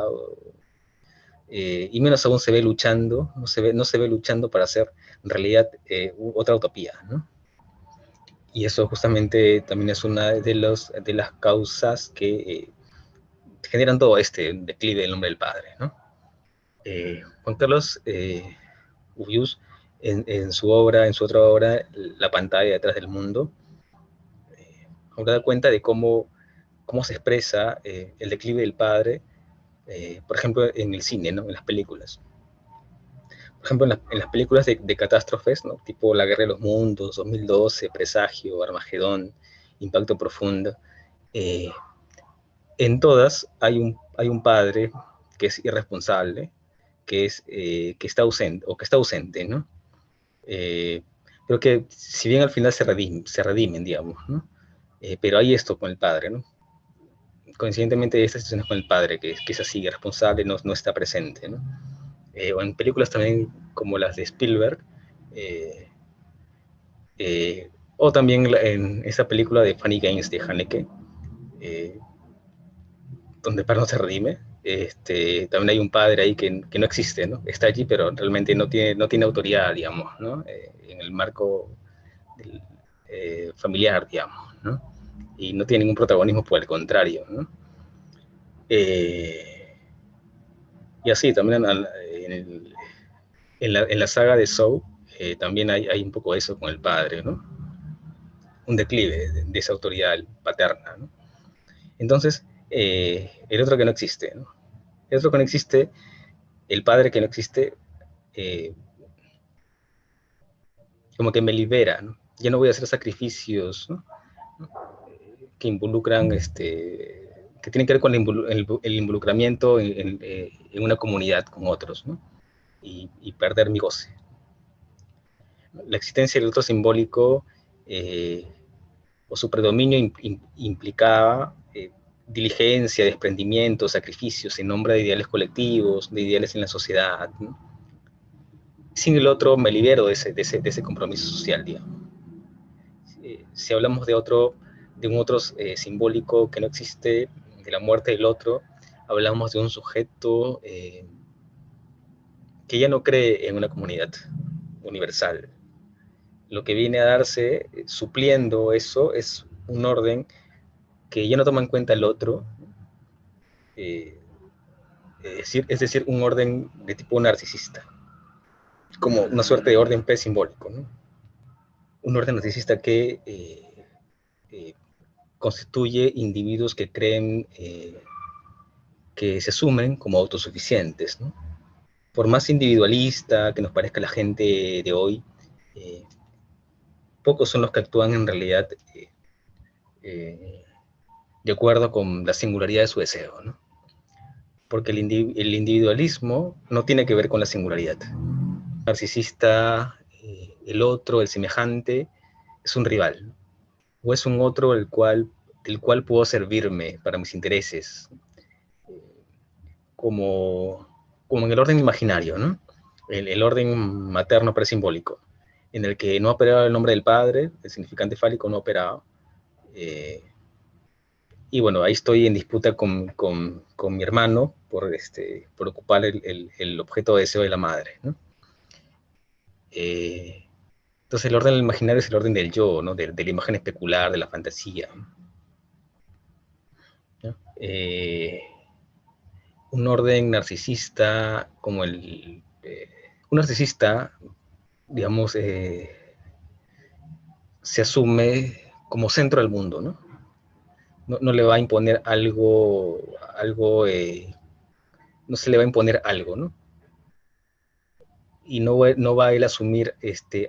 y menos aún se ve luchando, no se ve luchando para hacer en realidad otra utopía, ¿no? Y eso justamente también es una de las causas que generan todo este declive del nombre del padre, ¿no? Juan Carlos Ubius, en su otra obra, La pantalla detrás del mundo, nos da cuenta de cómo se expresa el declive del padre, por ejemplo, en el cine, ¿no? En las películas. Por ejemplo, en las películas de catástrofes, ¿no? Tipo La Guerra de los Mundos, 2012, Presagio, Armagedón, Impacto Profundo, eh, en todas hay un padre que es irresponsable, que está ausente, ¿no? Eh, pero que si bien al final se redimen, digamos, ¿no? Pero hay esto con el padre, ¿no? Coincidentemente estas situaciones con el padre, que es así, irresponsable, no está presente, ¿no? O en películas también como las de Spielberg, eh, o también en esa película de Funny Games de Haneke, eh, donde el padre no se redime. También hay un padre ahí que no existe, ¿no? Está allí, pero realmente no tiene autoridad, digamos, ¿no? En el marco del, familiar, digamos, ¿no? Y no tiene ningún protagonismo, por el contrario, ¿no? Y así, también en la saga de Saw, también hay un poco eso con el padre, ¿no? Un declive de esa autoridad paterna, ¿no? Entonces, el otro que no existe, ¿no? El otro que no existe, el padre que no existe, eh, como que me libera, ¿no? Ya no voy a hacer sacrificios, ¿no? Que involucran, que tienen que ver con el involucramiento en una comunidad con otros, ¿no? Y perder mi goce. La existencia del otro simbólico o su predominio implicaba diligencia, desprendimiento, sacrificios en nombre de ideales colectivos, de ideales en la sociedad, ¿no? Sin el otro me libero de ese compromiso social, digamos. Si hablamos de un otro simbólico que no existe, de la muerte del otro, hablamos de un sujeto que ya no cree en una comunidad universal. Lo que viene a darse, supliendo eso, es un orden que ya no toma en cuenta el otro, eh, es decir, un orden de tipo narcisista, como una suerte de orden pre-simbólico, ¿no? Un orden narcisista que eh, constituye individuos que creen que se asumen como autosuficientes, ¿no? Por más individualista que nos parezca la gente de hoy, eh, pocos son los que actúan en realidad eh, de acuerdo con la singularidad de su deseo, ¿no? Porque el individualismo no tiene que ver con la singularidad. El narcisista, el otro, el semejante, es un rival, ¿no? O es un otro del cual puedo servirme para mis intereses, como en el orden imaginario, ¿no? El orden materno presimbólico. en el que no operaba el nombre del padre, el significante fálico no operaba. Y bueno, ahí estoy en disputa con mi hermano por ocupar el objeto de deseo de la madre, ¿no? Entonces el orden del imaginario es el orden del yo, ¿no? De la imagen especular, de la fantasía, ¿no? Un orden narcisista como un narcisista, digamos, se asume como centro del mundo, ¿no? No le va a imponer no se le va a imponer algo, ¿no? Y no va a él asumir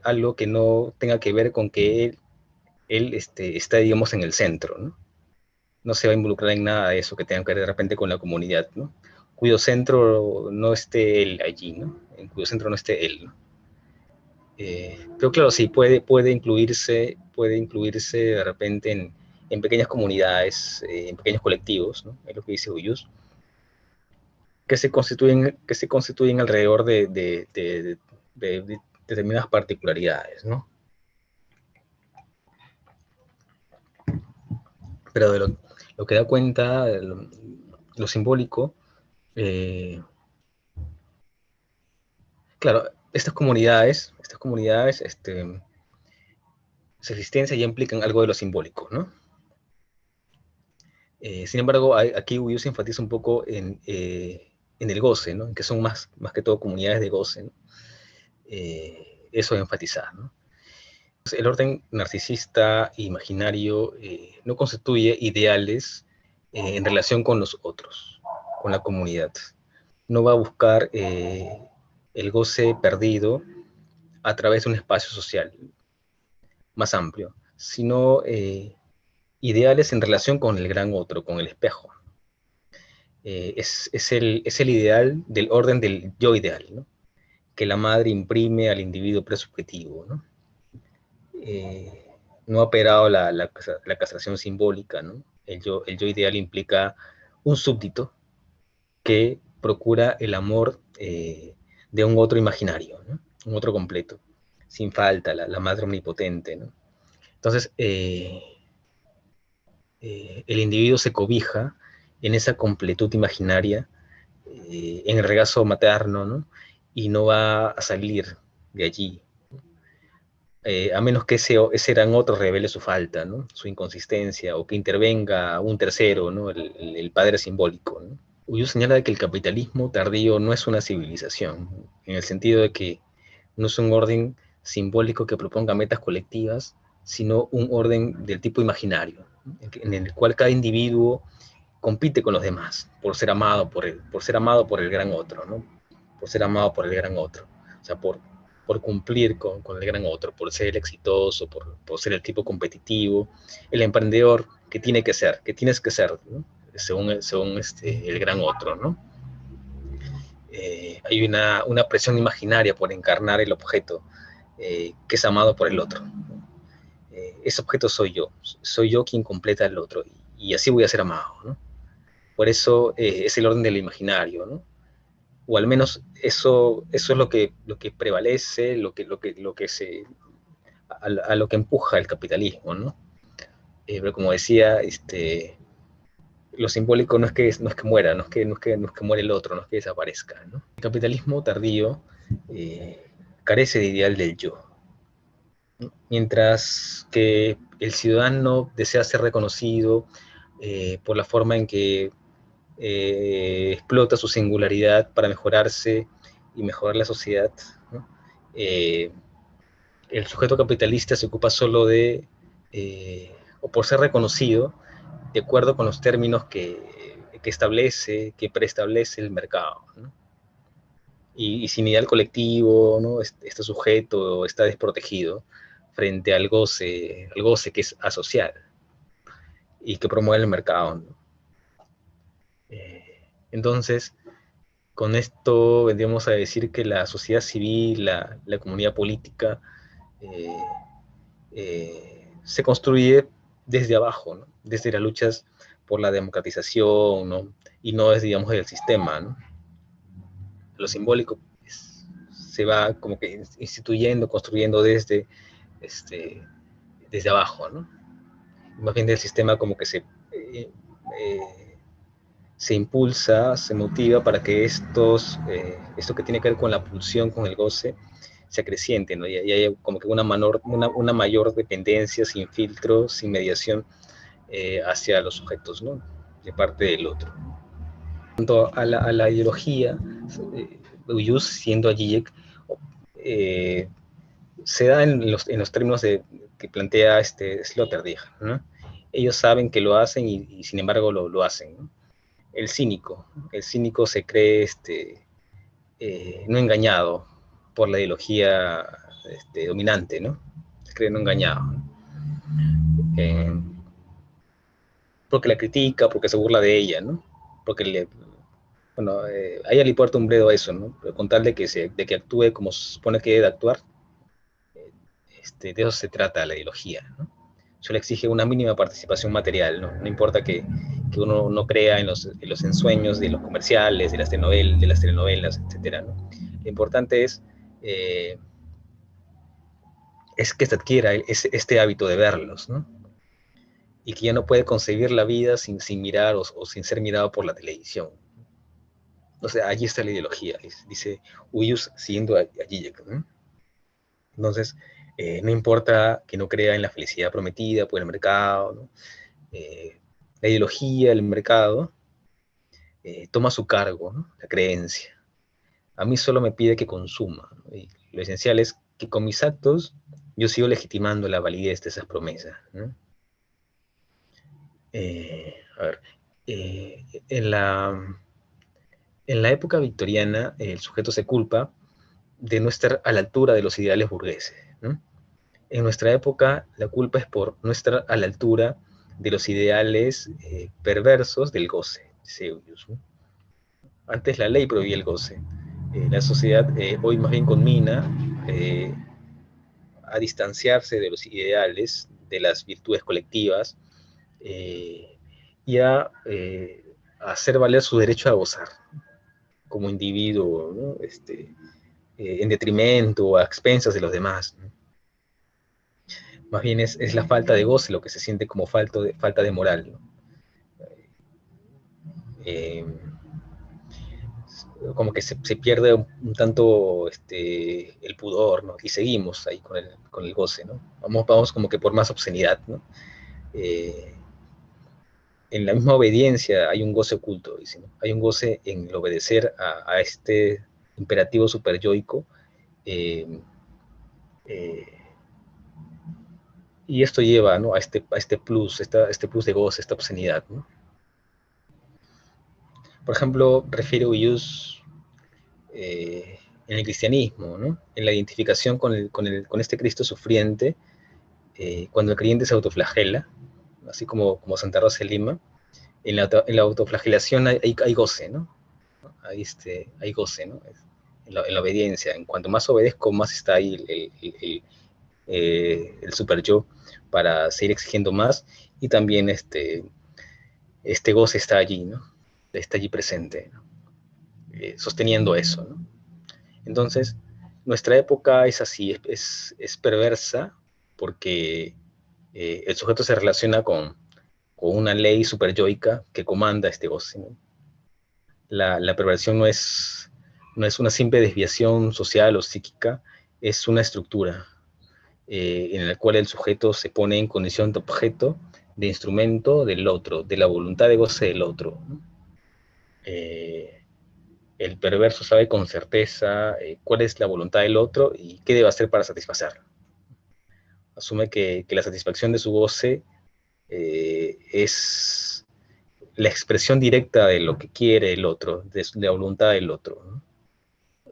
algo que no tenga que ver con que él está, digamos, en el centro, ¿no? No se va a involucrar en nada de eso que tenga que ver de repente con la comunidad, ¿no? Cuyo centro no esté él allí, ¿no? En cuyo centro no esté él, ¿no? Pero claro, sí, puede incluirse de repente en pequeñas comunidades, en pequeños colectivos, ¿no? Es lo que dice Uyus, que se constituyen alrededor de determinadas particularidades, ¿no? Pero de lo que da cuenta, lo simbólico, eh, claro, su existencia ya implican algo de lo simbólico, ¿no? Sin embargo, aquí Uyus enfatiza un poco en el goce, ¿no? En que son más que todo comunidades de goce, ¿no? Eso de enfatizar, ¿no? El orden narcisista e imaginario no constituye ideales en relación con los otros, con la comunidad. No va a buscar el goce perdido a través de un espacio social más amplio, sino ideales en relación con el gran otro, con el espejo. Es el ideal del orden del yo ideal, ¿no? Que la madre imprime al individuo presubjetivo, ¿no? No ha operado la castración simbólica, ¿no? El yo ideal implica un súbdito que procura el amor de un otro imaginario, ¿no? Un otro completo, sin falta, la madre omnipotente, ¿no? Entonces, el individuo se cobija en esa completud imaginaria, en el regazo materno, ¿no? Y no va a salir de allí, a menos que ese gran otro revele su falta, ¿no? Su inconsistencia, o que intervenga un tercero, ¿no? El padre simbólico, ¿no? Yo señala que el capitalismo tardío no es una civilización, en el sentido de que no es un orden simbólico que proponga metas colectivas, sino un orden del tipo imaginario, ¿no? En el cual cada individuo compite con los demás por ser amado por ser amado por el gran otro, ¿no? Por ser amado por el gran otro. O sea, por cumplir con el gran otro, por ser el exitoso, por ser el tipo competitivo, el emprendedor que tienes que ser, ¿no? Según el gran otro, ¿no? Hay una presión imaginaria por encarnar el objeto que es amado por el otro. Ese objeto soy yo quien completa al otro, y así voy a ser amado, ¿no? Por eso es el orden del imaginario, ¿no? O al menos eso es lo que prevalece, a lo que empuja el capitalismo, ¿no? Pero como decía, lo simbólico no es que muera, no es que muera el otro, no es que desaparezca, ¿no? El capitalismo tardío carece de ideal del yo, ¿no? Mientras que el ciudadano desea ser reconocido por la forma en que explota su singularidad para mejorarse y mejorar la sociedad, ¿no? El sujeto capitalista se ocupa solo o por ser reconocido, de acuerdo con los términos que preestablece el mercado, ¿no? Y sin ideal colectivo, ¿no? Este sujeto está desprotegido frente al goce que es asocial y que promueve el mercado, ¿no? Entonces, con esto vendríamos a decir que la sociedad civil, la comunidad política, eh, se construye desde abajo, ¿no? Desde las luchas por la democratización, ¿no? Y no desde, digamos, del sistema, ¿no? Lo simbólico se va como que instituyendo, construyendo desde abajo, ¿no? Más bien el sistema como que eh, se impulsa, se motiva para que esto que tiene que ver con la pulsión, con el goce, se acreciente, ¿no? Y haya como que una mayor dependencia, sin filtro, sin mediación, hacia los sujetos, ¿no? De parte del otro. En cuanto a la ideología, Uyuz, siendo Zizek, se da en los términos que plantea Sloterdijk, ¿no? Ellos saben que lo hacen y sin embargo lo hacen, ¿no? El cínico se cree no engañado por la ideología dominante, ¿no? Se cree no engañado, ¿no? Porque la critica, porque se burla de ella, ¿no? Porque bueno, a ella le importa un bledo eso, ¿no? Pero con tal de que actúe como se supone que debe actuar, de eso se trata la ideología, ¿no? Solo exige una mínima participación material, ¿no? No importa que uno no crea en los ensueños de los comerciales, de las telenovelas, etcétera, ¿no? Lo importante eh, es que se adquiera este hábito de verlos, ¿no? Y que ya no puede concebir la vida sin mirar o sin ser mirado por la televisión. O sea, allí está la ideología, dice Uyus siguiendo a Zizek, ¿no? Entonces, no importa que no crea en la felicidad prometida por el mercado, ¿no? La ideología, el mercado, toma a su cargo, ¿no? La creencia. A mí solo me pide que consuma, ¿no? Y lo esencial es que con mis actos yo sigo legitimando la validez de esas promesas, ¿no? A ver, eh, en la, en la época victoriana el sujeto se culpa de no estar a la altura de los ideales burgueses, ¿no? En nuestra época la culpa es por no estar a la altura de los ideales perversos del goce, dice Uyus, ¿no? Antes la ley prohibía el goce. La sociedad hoy más bien conmina eh, a distanciarse de los ideales, de las virtudes colectivas, eh, y a hacer valer su derecho a gozar como individuo, ¿no? En detrimento o a expensas de los demás, ¿no? Más bien es la falta de goce lo que se siente como falta de moral, ¿no? Eh, Como que se pierde un tanto el pudor, ¿no? Y seguimos ahí con el goce, ¿no? Vamos como que por más obscenidad, ¿no? Eh, en la misma obediencia hay un goce oculto, dice, ¿no? Hay un goce en el obedecer a este imperativo superyoico, eh, eh, y esto lleva, ¿no? a este plus, este plus de goce, esta obscenidad, ¿no? Por ejemplo, refiere Uyus en el cristianismo, ¿no? En la identificación con este Cristo sufriente, cuando el creyente se autoflagela, así como Santa Rosa de Lima, en la autoflagelación hay goce, ¿no? Hay goce, ¿no? En la obediencia. En cuanto más obedezco, más está ahí el super yo para seguir exigiendo más, y también este goce está allí, ¿no? Está allí presente, ¿no? Sosteniendo eso, ¿no? Entonces, nuestra época es así, es perversa, porque el sujeto se relaciona con una ley superyoica que comanda este goce, ¿no? La perversión no es una simple desviación social o psíquica, es una estructura en la cual el sujeto se pone en condición de objeto, de instrumento del otro, de la voluntad de goce del otro, ¿no? Eh, el perverso sabe con certeza cuál es la voluntad del otro y qué debe hacer para satisfacerlo. Asume que la satisfacción de su goce es la expresión directa de lo que quiere el otro, de la voluntad del otro, ¿no?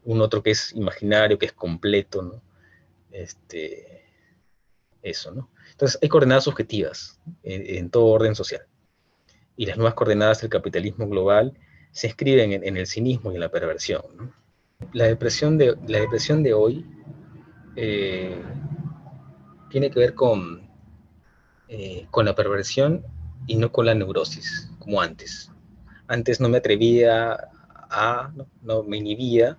Un otro que es imaginario, que es completo, ¿no? Este, eso, ¿no? Entonces, hay coordenadas objetivas en todo orden social. Y las nuevas coordenadas del capitalismo global se inscriben en el cinismo y en la perversión, ¿no? La depresión de hoy eh, tiene que ver con la perversión y no con la neurosis, como antes. Antes no me atrevía no me inhibía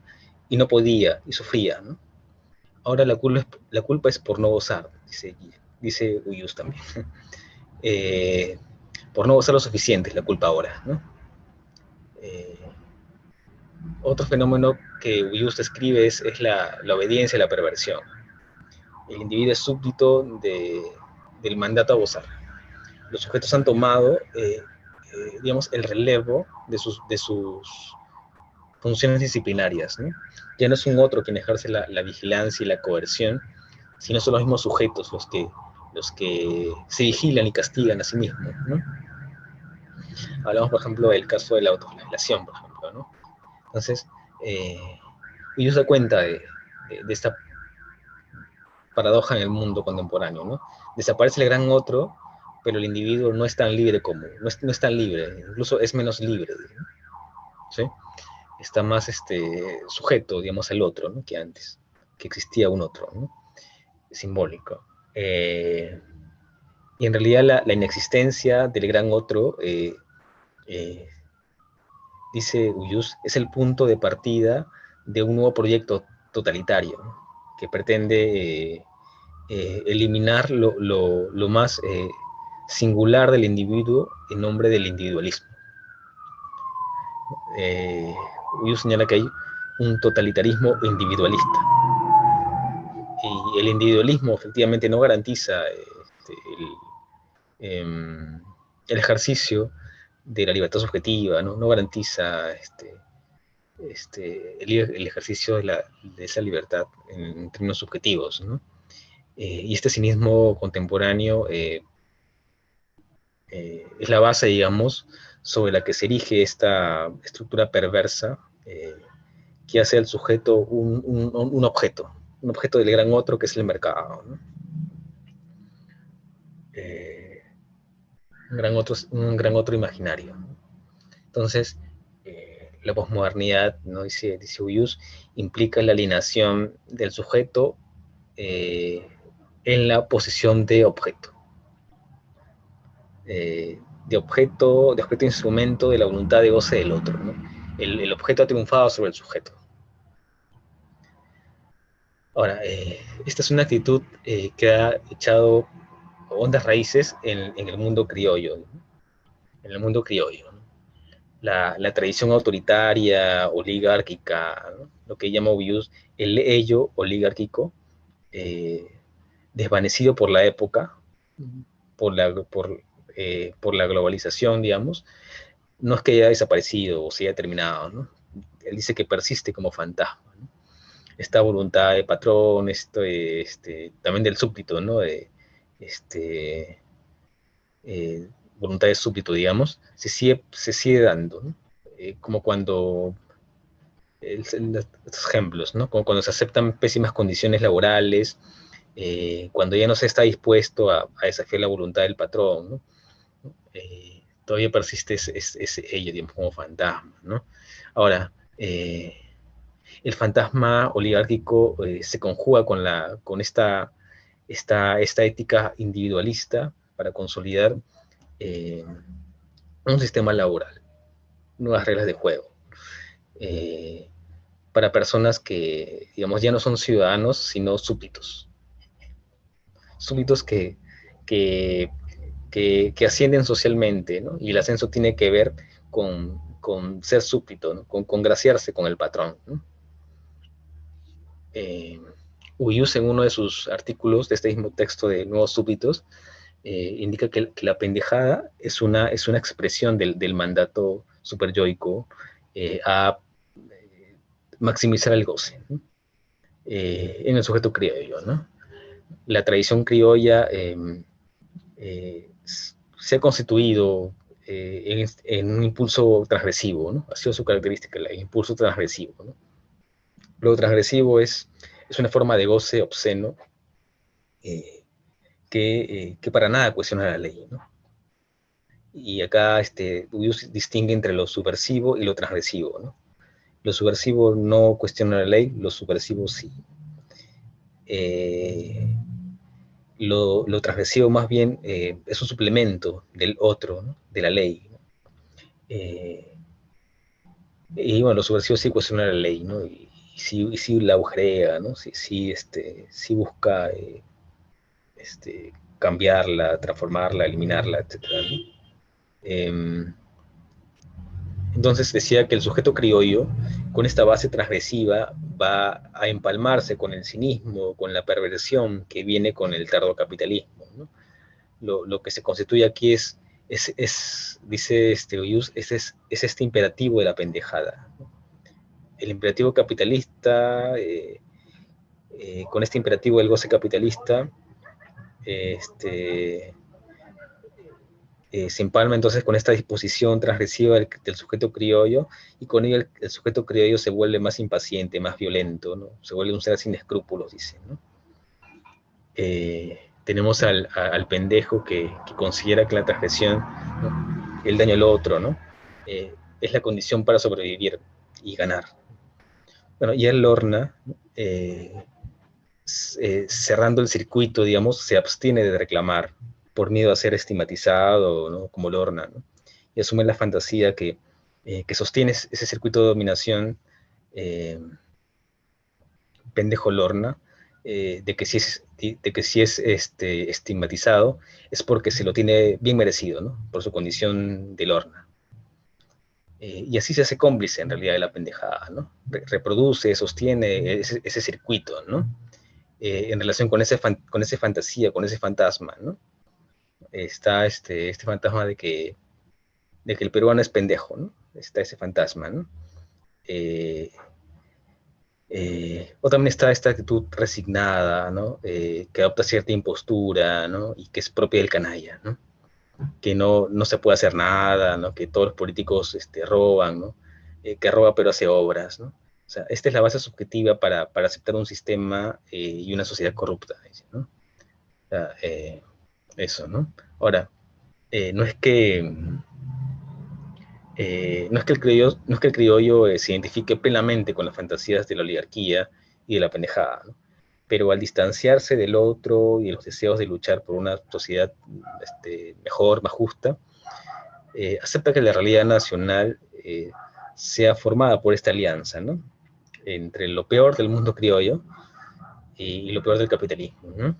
y no podía, y sufría, ¿no? Ahora la culpa es por no gozar, dice Uyus también. Por no gozar lo suficiente es la culpa ahora, ¿no? Eh, Otro fenómeno que Uyus describe es la obediencia y la perversión. El individuo es súbdito del mandato a gozar. Los sujetos han tomado, digamos, el relevo de sus funciones disciplinarias, ¿no? Ya no es un otro quien ejerce la vigilancia y la coerción, sino son los mismos sujetos los que se vigilan y castigan a sí mismos, ¿no? Hablamos, por ejemplo, del caso de la autoflagelación, por ejemplo, ¿no? Entonces, ellos se da cuenta de esta paradoja en el mundo contemporáneo, ¿no? Desaparece el gran otro, pero el individuo no es tan libre no es tan libre, incluso es menos libre, ¿no? ¿Sí? Está más sujeto, digamos, al otro, ¿no? Que antes, que existía un otro, ¿no? Simbólico. Y en realidad la inexistencia del gran otro, eh, dice Uyus, es el punto de partida de un nuevo proyecto totalitario, ¿no? Que pretende eliminar lo más singular del individuo en nombre del individualismo. Uyus señala que hay un totalitarismo individualista. Y el individualismo efectivamente no garantiza eh, el ejercicio de la libertad subjetiva, no garantiza el ejercicio de esa libertad en términos subjetivos, ¿no? Y este cinismo contemporáneo es la base, digamos, sobre la que se erige esta estructura perversa que hace al sujeto un objeto del gran otro que es el mercado, ¿no? Eh, un gran otro imaginario, ¿no? Entonces, la posmodernidad, ¿no? Dice Uyus, implica la alienación del sujeto en la posición de objeto. De objeto instrumento de la voluntad de goce del otro, ¿no? El objeto ha triunfado sobre el sujeto. Ahora, esta es una actitud que ha echado hondas raíces en el mundo criollo, ¿no? En el mundo criollo, ¿no? La tradición autoritaria, oligárquica, ¿no? Lo que llama Ovius el ello oligárquico, eh, desvanecido por la época, por la globalización, digamos, no es que haya desaparecido o se haya terminado, ¿no? Él dice que persiste como fantasma, ¿no? Esta voluntad de patrón, también del súbdito, ¿no? Eh, Voluntad de súbdito, digamos, se sigue dando, ¿no? Como cuando, estos ejemplos, ¿no? Como cuando se aceptan pésimas condiciones laborales, cuando ya no se está dispuesto a desafiar la voluntad del patrón, ¿no? Todavía persiste ese ello, digamos, como fantasma, ¿no? Ahora, el fantasma oligárquico se conjuga con esta ética individualista para consolidar eh, un sistema laboral, nuevas reglas de juego, eh, para personas que, digamos, ya no son ciudadanos, sino súbditos. Súbditos que, que ascienden socialmente, ¿no? Y el ascenso tiene que ver con ser súbdito, ¿no? Con congraciarse con el patrón, ¿no? Uyus, en uno de sus artículos de este mismo texto de Nuevos Súbditos, indica que la pendejada es una expresión del mandato superyoico a maximizar el goce, ¿no? En el sujeto criollo, ¿no? La tradición criolla se ha constituido en un impulso transgresivo, ¿no? Ha sido su característica, el impulso transgresivo, ¿no? Lo transgresivo es una forma de goce obsceno eh, que para nada cuestiona la ley, ¿no? Y acá Uyus distingue entre lo subversivo y lo transgresivo, ¿no? Lo subversivo no cuestiona la ley, lo subversivo sí. Eh, lo transgresivo más bien es un suplemento del otro, ¿no? De la ley, ¿no? Y bueno, lo subversivo sí cuestiona la ley, ¿no? sí la agujerea, ¿no? Sí busca cambiarla, transformarla, eliminarla, etcétera, ¿no? Entonces decía que el sujeto criollo, con esta base transgresiva, va a empalmarse con el cinismo, con la perversión que viene con el tardocapitalismo, ¿no? Lo que se constituye aquí dice Oyus, es este imperativo de la pendejada, ¿no? El imperativo capitalista, con este imperativo del goce capitalista, se empalma entonces con esta disposición transgresiva del sujeto criollo, y con ello el sujeto criollo se vuelve más impaciente, más violento, ¿no? Se vuelve un ser sin escrúpulos, dice, ¿no? Tenemos al pendejo que considera que la transgresión, ¿no? El daño al otro, ¿no? Es la condición para sobrevivir y ganar. Bueno, y el Lorna, cerrando el circuito, digamos, se abstiene de reclamar por miedo a ser estigmatizado, ¿no? Como Lorna, ¿no? Y asume la fantasía que sostiene ese circuito de dominación, pendejo Lorna, de que si es estigmatizado es porque se lo tiene bien merecido, ¿no? Por su condición de Lorna. Y así se hace cómplice en realidad de la pendejada, ¿no? Reproduce, sostiene ese circuito, ¿no? En relación con ese fantasía, con ese fantasma, ¿no? Está este fantasma de que el peruano es pendejo, ¿no? Está ese fantasma, ¿no? O también está esta actitud resignada, ¿no? Que adopta cierta impostura, ¿no? Y que es propia del canalla, ¿no? Que no se puede hacer nada, ¿no? Que todos los políticos roban, ¿no? Que roba pero hace obras, ¿no? O sea, esta es la base subjetiva para aceptar un sistema y una sociedad corrupta, ¿no? O sea, eso, ¿no? Ahora, no es que no es que el criollo se identifique plenamente con las fantasías de la oligarquía y de la pendejada, ¿no? Pero al distanciarse del otro y de los deseos de luchar por una sociedad mejor, más justa, acepta que la realidad nacional sea formada por esta alianza, ¿no? Entre lo peor del mundo criollo y lo peor del capitalismo, ¿no?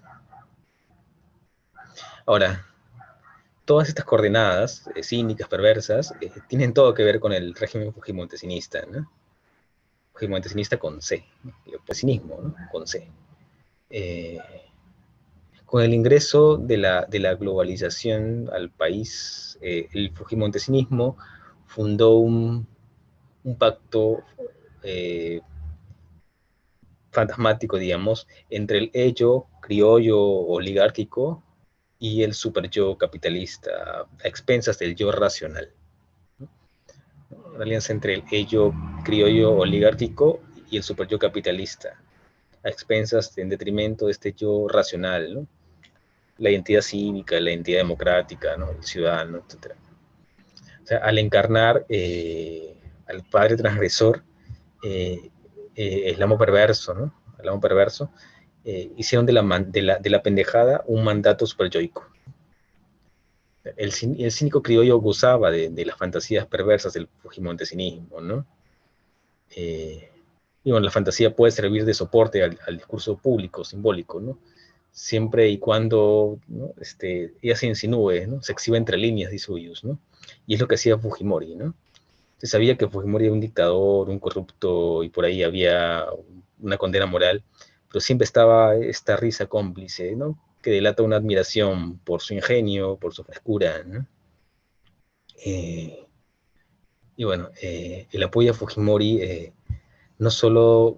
Ahora, todas estas coordenadas cínicas, perversas, tienen todo que ver con el régimen fujimontesinista, ¿no? Fujimontesinista con C, ¿no? El oposinismo, ¿no? Con C. Eh, con el ingreso de la globalización al país, el fujimontesinismo fundó un pacto fantasmático, digamos, entre el ello criollo oligárquico y el super yo capitalista, a expensas del yo racional. Una alianza entre el ello criollo oligárquico y el super yo capitalista, a expensas, en detrimento de este yo racional, ¿no? La identidad cívica, la identidad democrática, ¿no? El ciudadano, etc. O sea, al encarnar al padre transgresor, el amo perverso, ¿no? El amo perverso, hicieron de la pendejada un mandato superyoico. El cínico criollo gozaba de las fantasías perversas del fujimontesinismo, ¿no? Y bueno, la fantasía puede servir de soporte al discurso público, simbólico, ¿no? Siempre y cuando, ¿no? Ella se insinúe, ¿no? Se exhiba entre líneas, dice Uyus, ¿no? Y es lo que hacía Fujimori, ¿no? Se sabía que Fujimori era un dictador, un corrupto, y por ahí había una condena moral, pero siempre estaba esta risa cómplice, ¿no? Que delata una admiración por su ingenio, por su frescura, ¿no? Y bueno, el apoyo a Fujimori no solo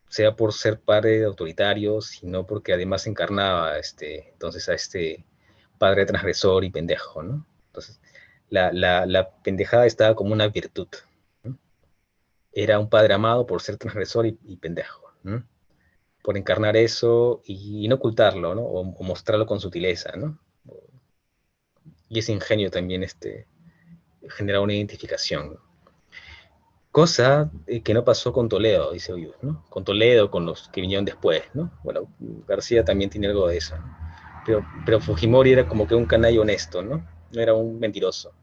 sea por ser padre autoritario, sino porque además encarnaba entonces a este padre transgresor y pendejo, ¿no? Entonces, la pendejada estaba como una virtud, ¿no? Era un padre amado por ser transgresor y pendejo, ¿no? Por encarnar eso y no ocultarlo, ¿no? O mostrarlo con sutileza, ¿no? Y ese ingenio también genera una identificación. Cosa que no pasó con Toledo, dice Oyus, ¿no? Con Toledo, con los que vinieron después, ¿no? Bueno, García también tiene algo de eso, ¿no? Pero Fujimori era como que un canalla honesto, ¿no? No era un mentiroso.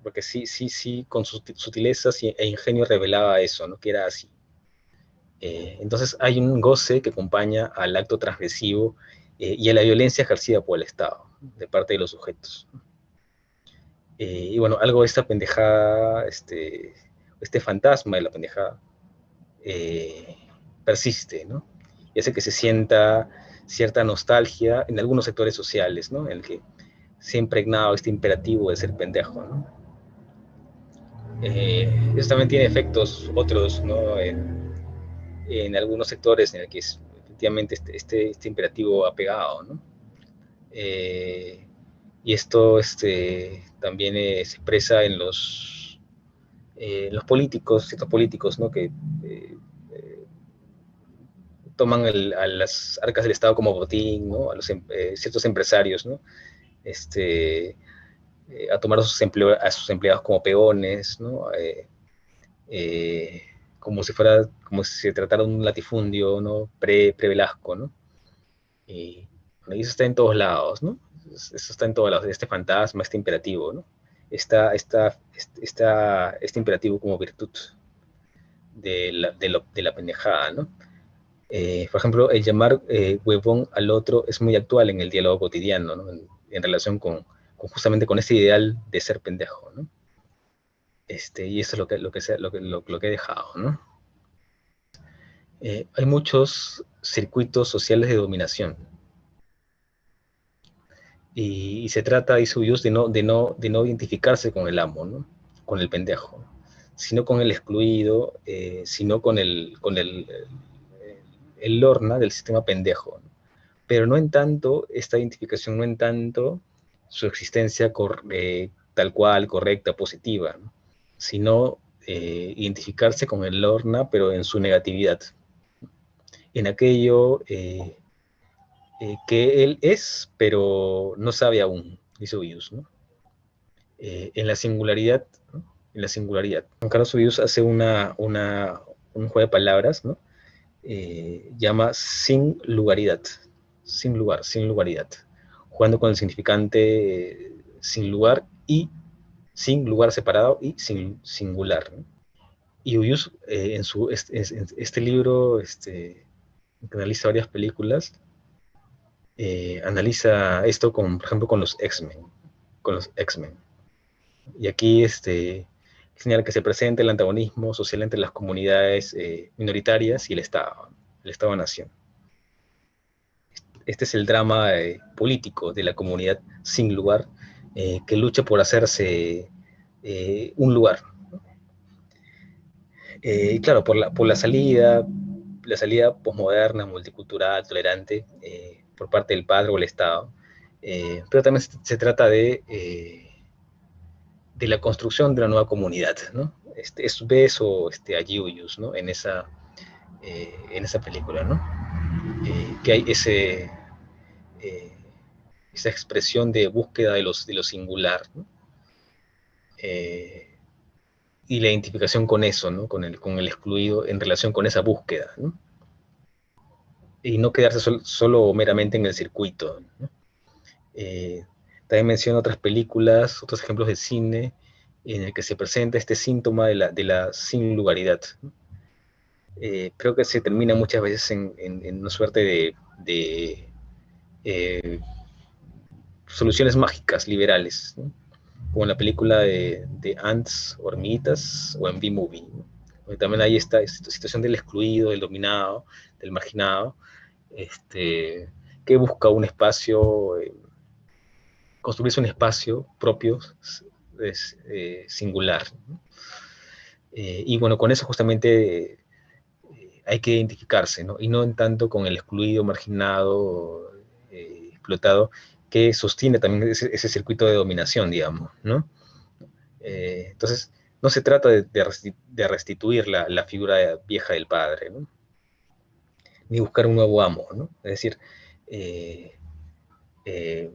Porque sí, con sus sutilezas e ingenio revelaba eso, ¿no? Que era así. Entonces hay un goce que acompaña al acto transgresivo y a la violencia ejercida por el Estado, de parte de los sujetos. Y bueno, algo de esta pendejada, este fantasma de la pendejada, eh, persiste, ¿no? Y hace que se sienta cierta nostalgia en algunos sectores sociales, ¿no? En el que se ha impregnado este imperativo de ser pendejo, ¿no? Eso también tiene efectos otros, ¿no? En algunos sectores en el que es, efectivamente este imperativo ha pegado, ¿no? Y esto también se expresa en los políticos, ciertos políticos, ¿no? Que toman a las arcas del Estado como botín, ¿no? A los ciertos empresarios, ¿no? Este, a tomar a sus empleados como peones, ¿no? Como si fuera, como si se tratara de un latifundio, ¿no? Pre-Velasco, ¿no? Y, bueno, y eso está en todos lados, ¿no? Eso está en todos lados, este fantasma, este imperativo, ¿no? Este imperativo como virtud de la pendejada, ¿no? Por ejemplo, el llamar huevón al otro es muy actual en el diálogo cotidiano, ¿no? En relación con justamente con ese ideal de ser pendejo, ¿no? Y eso es lo que he dejado, ¿no? Hay muchos circuitos sociales de dominación y se trata, dice Uyus, de no identificarse con el amo, ¿no? Con el pendejo, sino con el excluido, sino el lorna del sistema pendejo, ¿no? Pero no en tanto esta identificación, no en tanto su existencia tal cual, correcta, positiva, ¿no? Sino identificarse con el Lorna, pero en su negatividad, en aquello que él es, pero no sabe aún, dice Uyus, ¿no? En la singularidad, ¿no? En la singularidad. Juan Carlos Uyus hace un juego de palabras, ¿no? Llama sin lugaridad, sin lugar, sin lugaridad, jugando con el significante sin lugar y sin lugar separado y sin singular, ¿no? Y Uyus, en este libro, que analiza varias películas, analiza esto por ejemplo, con los X-Men, con los X-Men. Y aquí señala que se presenta el antagonismo social entre las comunidades minoritarias y el Estado-nación. Este es el drama político de la comunidad sin lugar, que lucha por hacerse un lugar. Y claro, por la salida posmoderna, multicultural, tolerante, por parte del padre o el Estado, pero también se trata de la construcción de una nueva comunidad, ¿no? Ve eso Agiuyus, ¿no? En esa película, ¿no? Que hay eh, esa expresión de búsqueda de lo singular, ¿no? Y la identificación con eso, ¿no? Con el excluido en relación con esa búsqueda, ¿no? Y no quedarse solo meramente en el circuito, ¿no? Eh, También menciono otras películas, otros ejemplos de cine en el que se presenta este síntoma de la sin lugaridad, ¿no? Creo que se termina muchas veces en una suerte de eh, soluciones mágicas, liberales, ¿no? Como en la película de Ants, Hormiguitas, o en B-Movie, ¿no? Donde también hay esta situación del excluido, del dominado, del marginado, que busca un espacio, construirse un espacio propio, singular, ¿no? Y bueno, con eso justamente hay que identificarse, ¿no? Y no en tanto con el excluido, marginado, explotado, que sostiene también ese circuito de dominación, digamos, ¿no? Entonces, no se trata de restituir la figura vieja del padre, ¿no? Ni buscar un nuevo amo, ¿no? Es decir, eh, eh,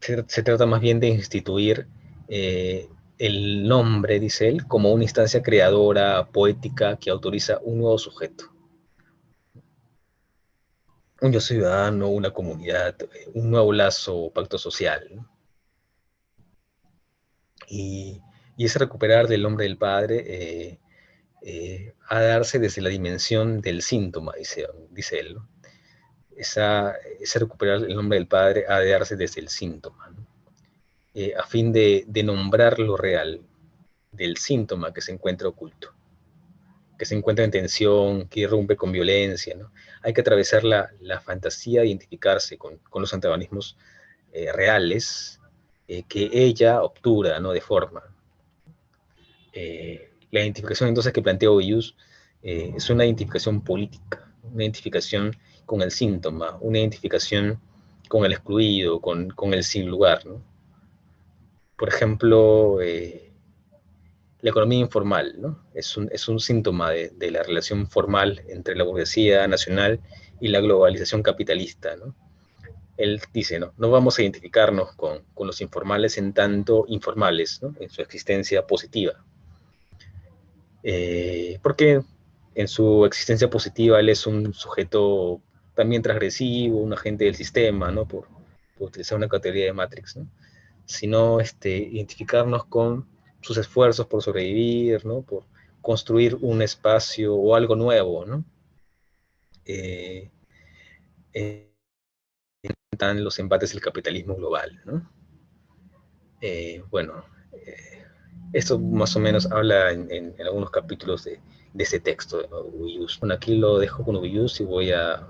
se trata más bien de instituir el nombre, dice él, como una instancia creadora, poética, que autoriza un nuevo sujeto. Un yo ciudadano, una comunidad, un nuevo lazo o pacto social, ¿no? Y, y ese recuperar del nombre del padre ha de darse desde la dimensión del síntoma, dice él, ¿no? Ese recuperar el nombre del Padre ha de darse desde el síntoma, ¿no? A fin de nombrar lo real del síntoma que se encuentra oculto, que se encuentra en tensión, que irrumpe con violencia, ¿no? Hay que atravesar la fantasía e identificarse con los antagonismos reales que ella obtura, ¿no? Deforma. La identificación entonces que plantea Ovius es una identificación política, una identificación con el síntoma, una identificación con el excluido, con el sin lugar, ¿no? Por ejemplo, la economía informal, ¿no? Es un síntoma de la relación formal entre la burguesía nacional y la globalización capitalista, ¿no? Él dice, no, no vamos a identificarnos con los informales en tanto informales, ¿no? En su existencia positiva. Porque en su existencia positiva él es un sujeto también transgresivo, un agente del sistema, ¿no? Por utilizar una categoría de Matrix, ¿no? Sino identificarnos con sus esfuerzos por sobrevivir, ¿no? Por construir un espacio o algo nuevo, ¿no? Están los embates del capitalismo global, ¿no? Bueno, esto más o menos habla en algunos capítulos de ese texto de Ubius. Bueno, aquí lo dejo con Ubius y voy a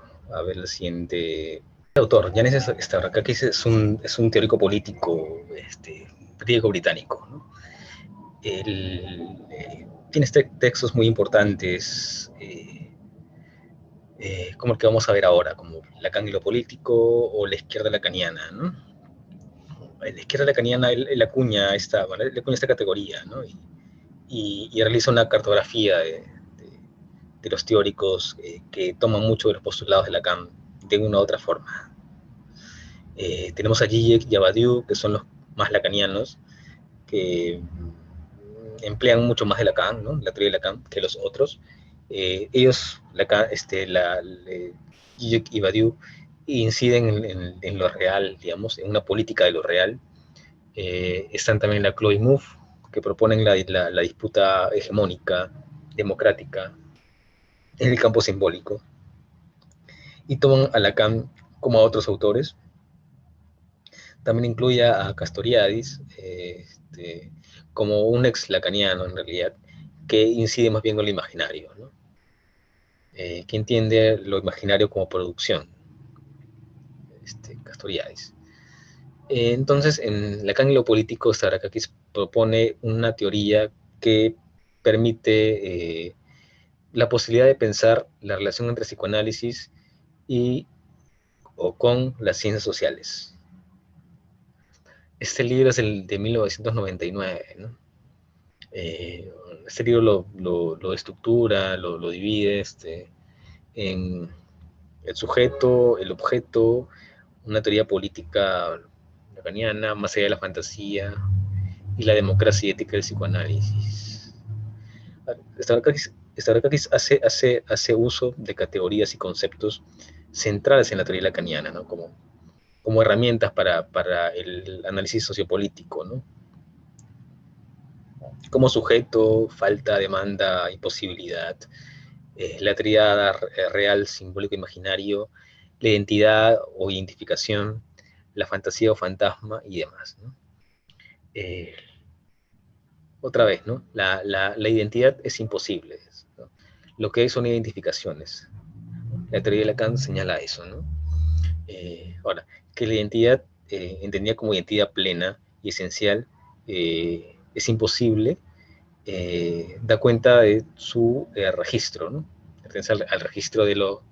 ver el siguiente. El autor, Yanis Stavrakakis, es un teórico político griego británico, ¿no? Él tiene textos muy importantes, como el que vamos a ver ahora, como Lacan y lo político o la izquierda lacaniana, ¿no? En la izquierda lacaniana él acuña esta categoría, ¿no? Y realiza una cartografía de los teóricos que toman mucho de los postulados de Lacan de una u otra forma. Tenemos a Zizek y a Badiou, que son los más lacanianos, que emplean mucho más de Lacan, ¿no? La teoría de Lacan, que los otros. Ellos, Lacan, Zizek y Badiou, inciden en lo real, digamos, en una política de lo real. Están también la Chloe Mouffe, que proponen la disputa hegemónica, democrática, en el campo simbólico. Y toman a Lacan como a otros autores. También incluye a Castoriadis, como un ex lacaniano en realidad, que incide más bien en lo imaginario, ¿no? Que entiende lo imaginario como producción, Castoriadis. Entonces, en Lacan y lo político, Stavrakakis propone una teoría que permite la posibilidad de pensar la relación entre psicoanálisis o con las ciencias sociales. Este libro es el de 1999, ¿no? Este libro lo estructura, lo divide en el sujeto, el objeto, una teoría política lacaniana, más allá de la fantasía, y la democracia y ética del psicoanálisis. Stavrakakis hace uso de categorías y conceptos centrales en la teoría lacaniana, ¿no? Como herramientas para el análisis sociopolítico, ¿no? Como sujeto, falta, demanda, imposibilidad, la tríada real, simbólico, imaginario, la identidad o identificación, la fantasía o fantasma y demás, ¿no? Otra vez, ¿no? La identidad es imposible, ¿no? Lo que hay son identificaciones. La teoría de Lacan señala eso, ¿no? Ahora, que la identidad, entendida como identidad plena y esencial, es imposible, da cuenta de su registro, ¿no? Al registro de lo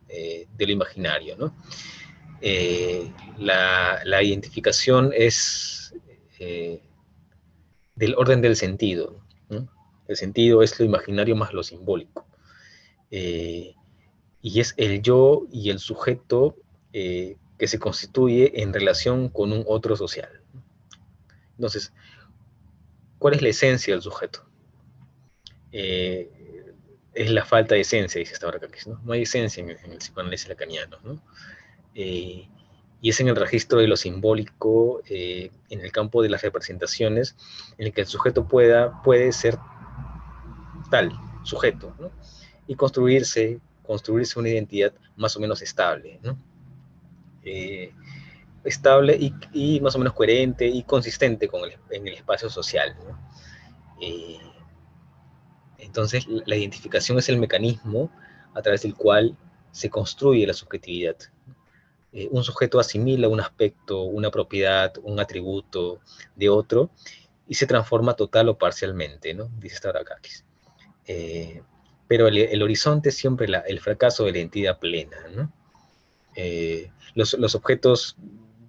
imaginario, ¿no? La identificación es del orden del sentido, ¿no? El sentido es lo imaginario más lo simbólico. Y es el yo y el sujeto que se constituye en relación con un otro social. Entonces, ¿cuál es la esencia del sujeto? Es la falta de esencia, dice Stavrakakis, ¿no? No hay esencia en el psicoanálisis lacaniano, ¿no? Y es en el registro de lo simbólico, en el campo de las representaciones, en el que el sujeto puede ser tal sujeto, ¿no? y construirse una identidad más o menos estable, ¿no? Estable y más o menos coherente y consistente en el espacio social, ¿no? Eh, entonces, la identificación es el mecanismo a través del cual se construye la subjetividad. Un sujeto asimila un aspecto, una propiedad, un atributo de otro y se transforma total o parcialmente, ¿no? Dice Stavrakakis. Pero el horizonte es siempre el fracaso de la identidad plena, ¿no? Los objetos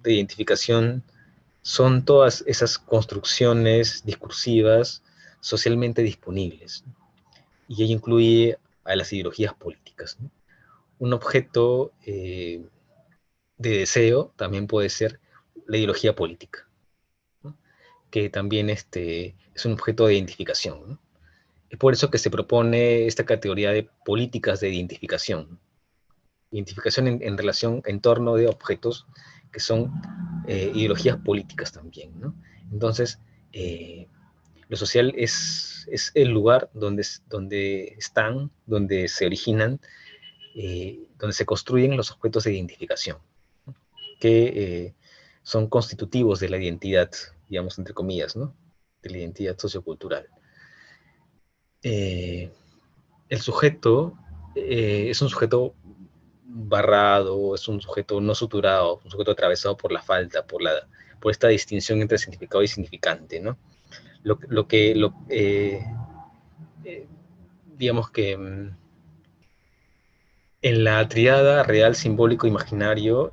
de identificación son todas esas construcciones discursivas socialmente disponibles, ¿no? Y ello incluye a las ideologías políticas, ¿no? Un objeto de deseo también puede ser la ideología política, ¿no? Que también es un objeto de identificación, ¿no? Es por eso que se propone esta categoría de políticas de identificación. Identificación en relación, en torno de objetos que son ideologías políticas también, ¿no? Entonces, lo social es el lugar donde se originan, donde se construyen los objetos de identificación, que son constitutivos de la identidad, digamos, entre comillas, ¿no? De la identidad sociocultural. Eh, el sujeto es un sujeto barrado, es un sujeto no suturado, un sujeto atravesado por la falta, por esta distinción entre significado y significante, ¿no? Lo que, eh, digamos que en la triada real, simbólico, imaginario,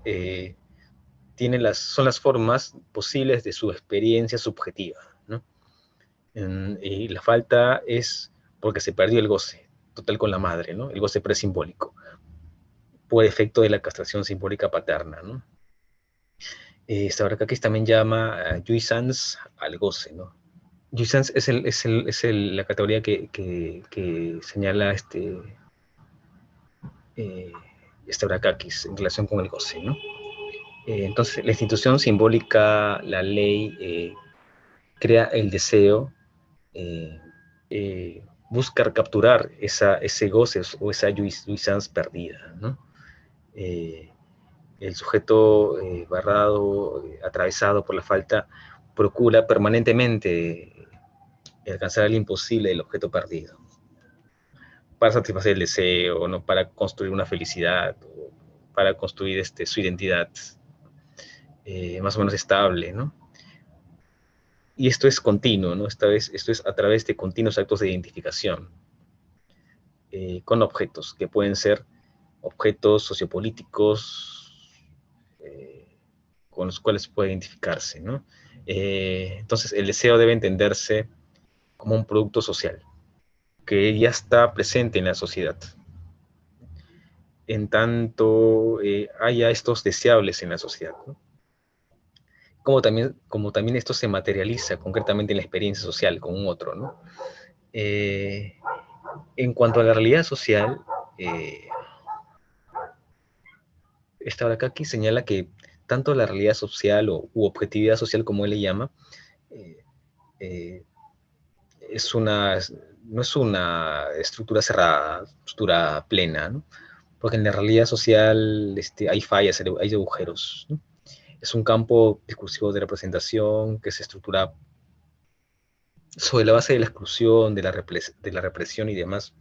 son las formas posibles de su experiencia subjetiva, ¿no? Y la falta es porque se perdió el goce total con la madre, ¿no? El goce presimbólico, por efecto de la castración simbólica paterna, ¿no? Stavrakakis también llama a jouissance al goce, ¿no? Jouissance la categoría que señala eh, Stavrakakis en relación con el goce, ¿no? Entonces, la institución simbólica, la ley, crea el deseo, eh, busca capturar ese goce o esa jouissance perdida, ¿no? Eh, el sujeto barrado, atravesado por la falta, procura permanentemente alcanzar el imposible del objeto perdido, para satisfacer el deseo, ¿no? Para construir una felicidad, para construir su identidad más o menos estable, ¿no? Y esto es continuo, ¿no? Esto es a través de continuos actos de identificación con objetos, que pueden ser objetos sociopolíticos con los cuales puede identificarse, ¿no? Entonces, el deseo debe entenderse como un producto social, que ya está presente en la sociedad. En tanto haya estos deseables en la sociedad, ¿no? Como también esto se materializa concretamente en la experiencia social con un otro, ¿no? Eh, en cuanto a la realidad social, eh, Stavrakakis señala que tanto la realidad social u objetividad social, como él le llama, eh, eh, es una, no es una estructura cerrada, estructura plena, ¿no? Porque en la realidad social hay fallas, hay agujeros, ¿no? Es un campo discursivo de representación que se estructura sobre la base de la exclusión, de la represión y demás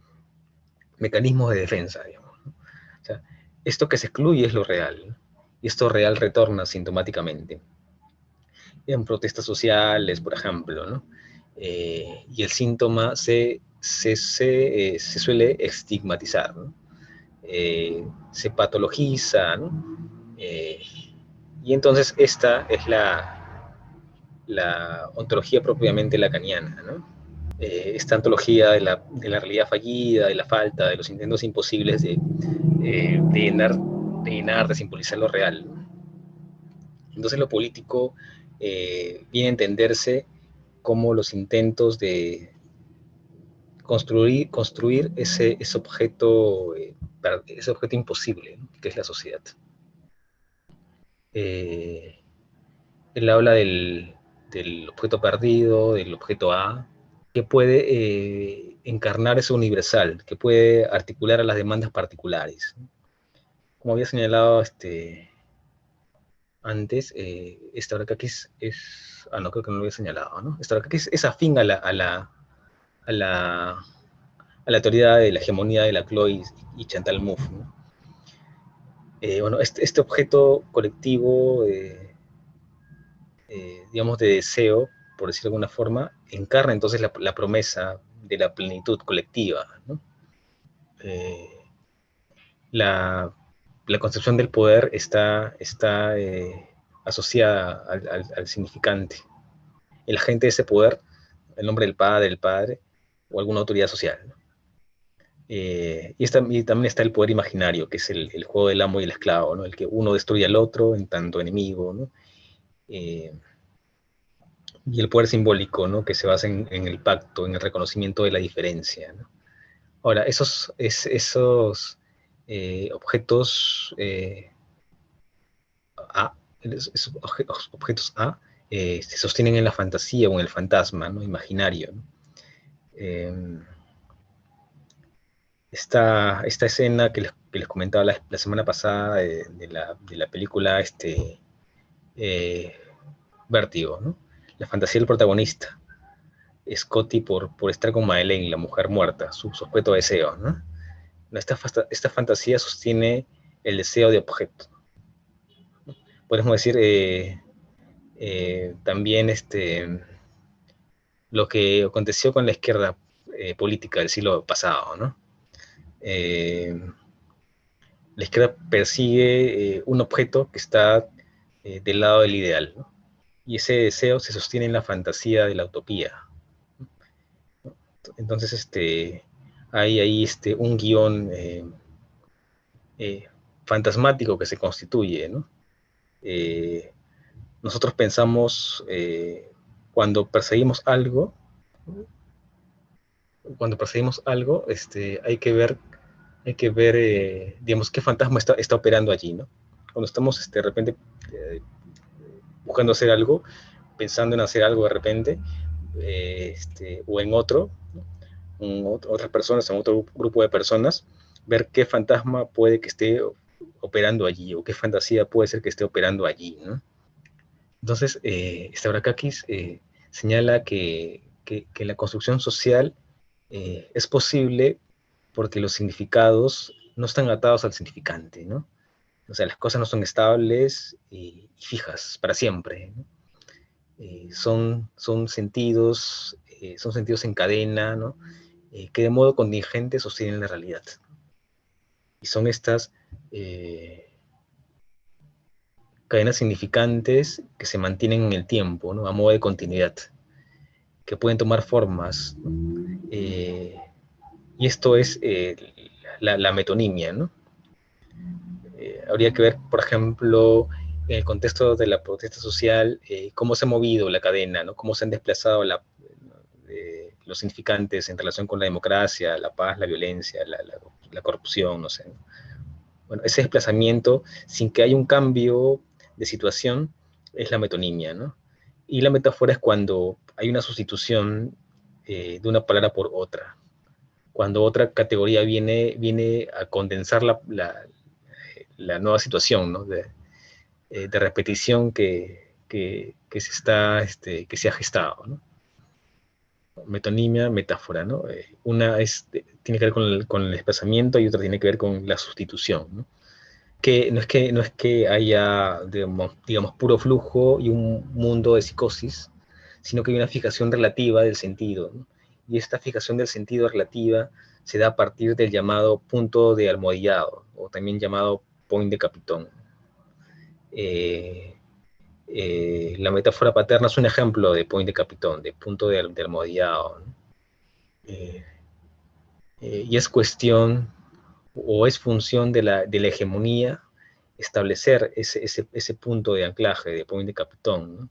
mecanismos de defensa, digamos, ¿no? O sea, esto que se excluye es lo real, ¿no? Y esto real retorna sintomáticamente en protestas sociales, por ejemplo, ¿no? Y el síntoma se suele estigmatizar, ¿no? Se patologiza, ¿no? Y entonces esta es la ontología propiamente lacaniana, ¿no? Esta antología de la realidad fallida, de la falta, de los intentos imposibles de llenar, de simbolizar lo real, ¿no? Entonces lo político viene a entenderse como los intentos de construir ese objeto imposible, ¿no? Que es la sociedad. Eh, él habla del objeto perdido, del objeto A, que puede encarnar eso universal, que puede articular a las demandas particulares. Como había señalado antes, esta hora que aquí no, creo que no lo había señalado, ¿no? Esta hora que es afín a la, a la teoría de la hegemonía de Laclau y Chantal Mouffe, ¿no? Bueno, este objeto colectivo, digamos, de deseo, por decirlo de alguna forma, encarna entonces la promesa de la plenitud colectiva, ¿no? Eh, la, la concepción del poder está asociada al significante. El agente de ese poder, el nombre del padre, o alguna autoridad social, ¿no? Y también está el poder imaginario, que es el juego del amo y el esclavo, ¿no? El que uno destruye al otro en tanto enemigo, ¿no? Eh, y el poder simbólico, ¿no? Que se basa en el pacto, en el reconocimiento de la diferencia, ¿no? Ahora, esos objetos A, esos objetos A, se sostienen en la fantasía o en el fantasma, ¿no? Imaginario, ¿no? Eh, esta escena que les comentaba la semana pasada de la película eh, Vértigo, ¿no? La fantasía del protagonista, Scotty por estar con Madeleine, la mujer muerta, su objeto de deseo, ¿no? Esta fantasía sostiene el deseo de objeto. Podemos decir también lo que aconteció con la izquierda política del siglo pasado, ¿no? La izquierda persigue un objeto que está del lado del ideal, ¿no? Y ese deseo se sostiene en la fantasía de la utopía. Entonces, hay ahí un guión eh, fantasmático que se constituye, ¿no? Eh, nosotros pensamos, cuando perseguimos algo, hay que ver, digamos, qué fantasma está operando allí, ¿no? Cuando estamos, de repente, eh, buscando hacer algo, pensando en hacer algo de repente, o en otro, otras personas, en otro grupo de personas, ver qué fantasma puede que esté operando allí, o qué fantasía puede ser que esté operando allí, ¿no? Entonces, Stavrakakis señala que la construcción social es posible porque los significados no están atados al significante, ¿no? O sea, las cosas no son estables y fijas para siempre, ¿no? Son sentidos en cadena, ¿no? Que de modo contingente sostienen la realidad. Y son estas cadenas significantes que se mantienen en el tiempo, ¿no? A modo de continuidad, que pueden tomar formas, ¿no? Y esto es la metonimia, ¿no? Habría que ver, por ejemplo, en el contexto de la protesta social, cómo se ha movido la cadena, ¿no? Cómo se han desplazado los significantes en relación con la democracia, la paz, la violencia, la corrupción, no sé, ¿no? Bueno, ese desplazamiento, sin que haya un cambio de situación, es la metonimia, ¿no? Y la metáfora es cuando hay una sustitución de una palabra por otra, cuando otra categoría viene a condensar la nueva situación, ¿no? De repetición que se ha gestado, ¿no? Metonimia, metáfora, ¿no? Una tiene que ver con el desplazamiento y otra tiene que ver con la sustitución, ¿no? Que no es que haya, digamos, puro flujo y un mundo de psicosis, sino que hay una fijación relativa del sentido, ¿no? Y esta fijación del sentido relativa se da a partir del llamado punto de almohadillado, o también llamado point de capitón. Eh, la metáfora paterna es un ejemplo de point de capitón, de punto de almohadillado, ¿no? Eh, y es cuestión o es función de la hegemonía establecer ese punto de anclaje, de point de capitón, ¿no?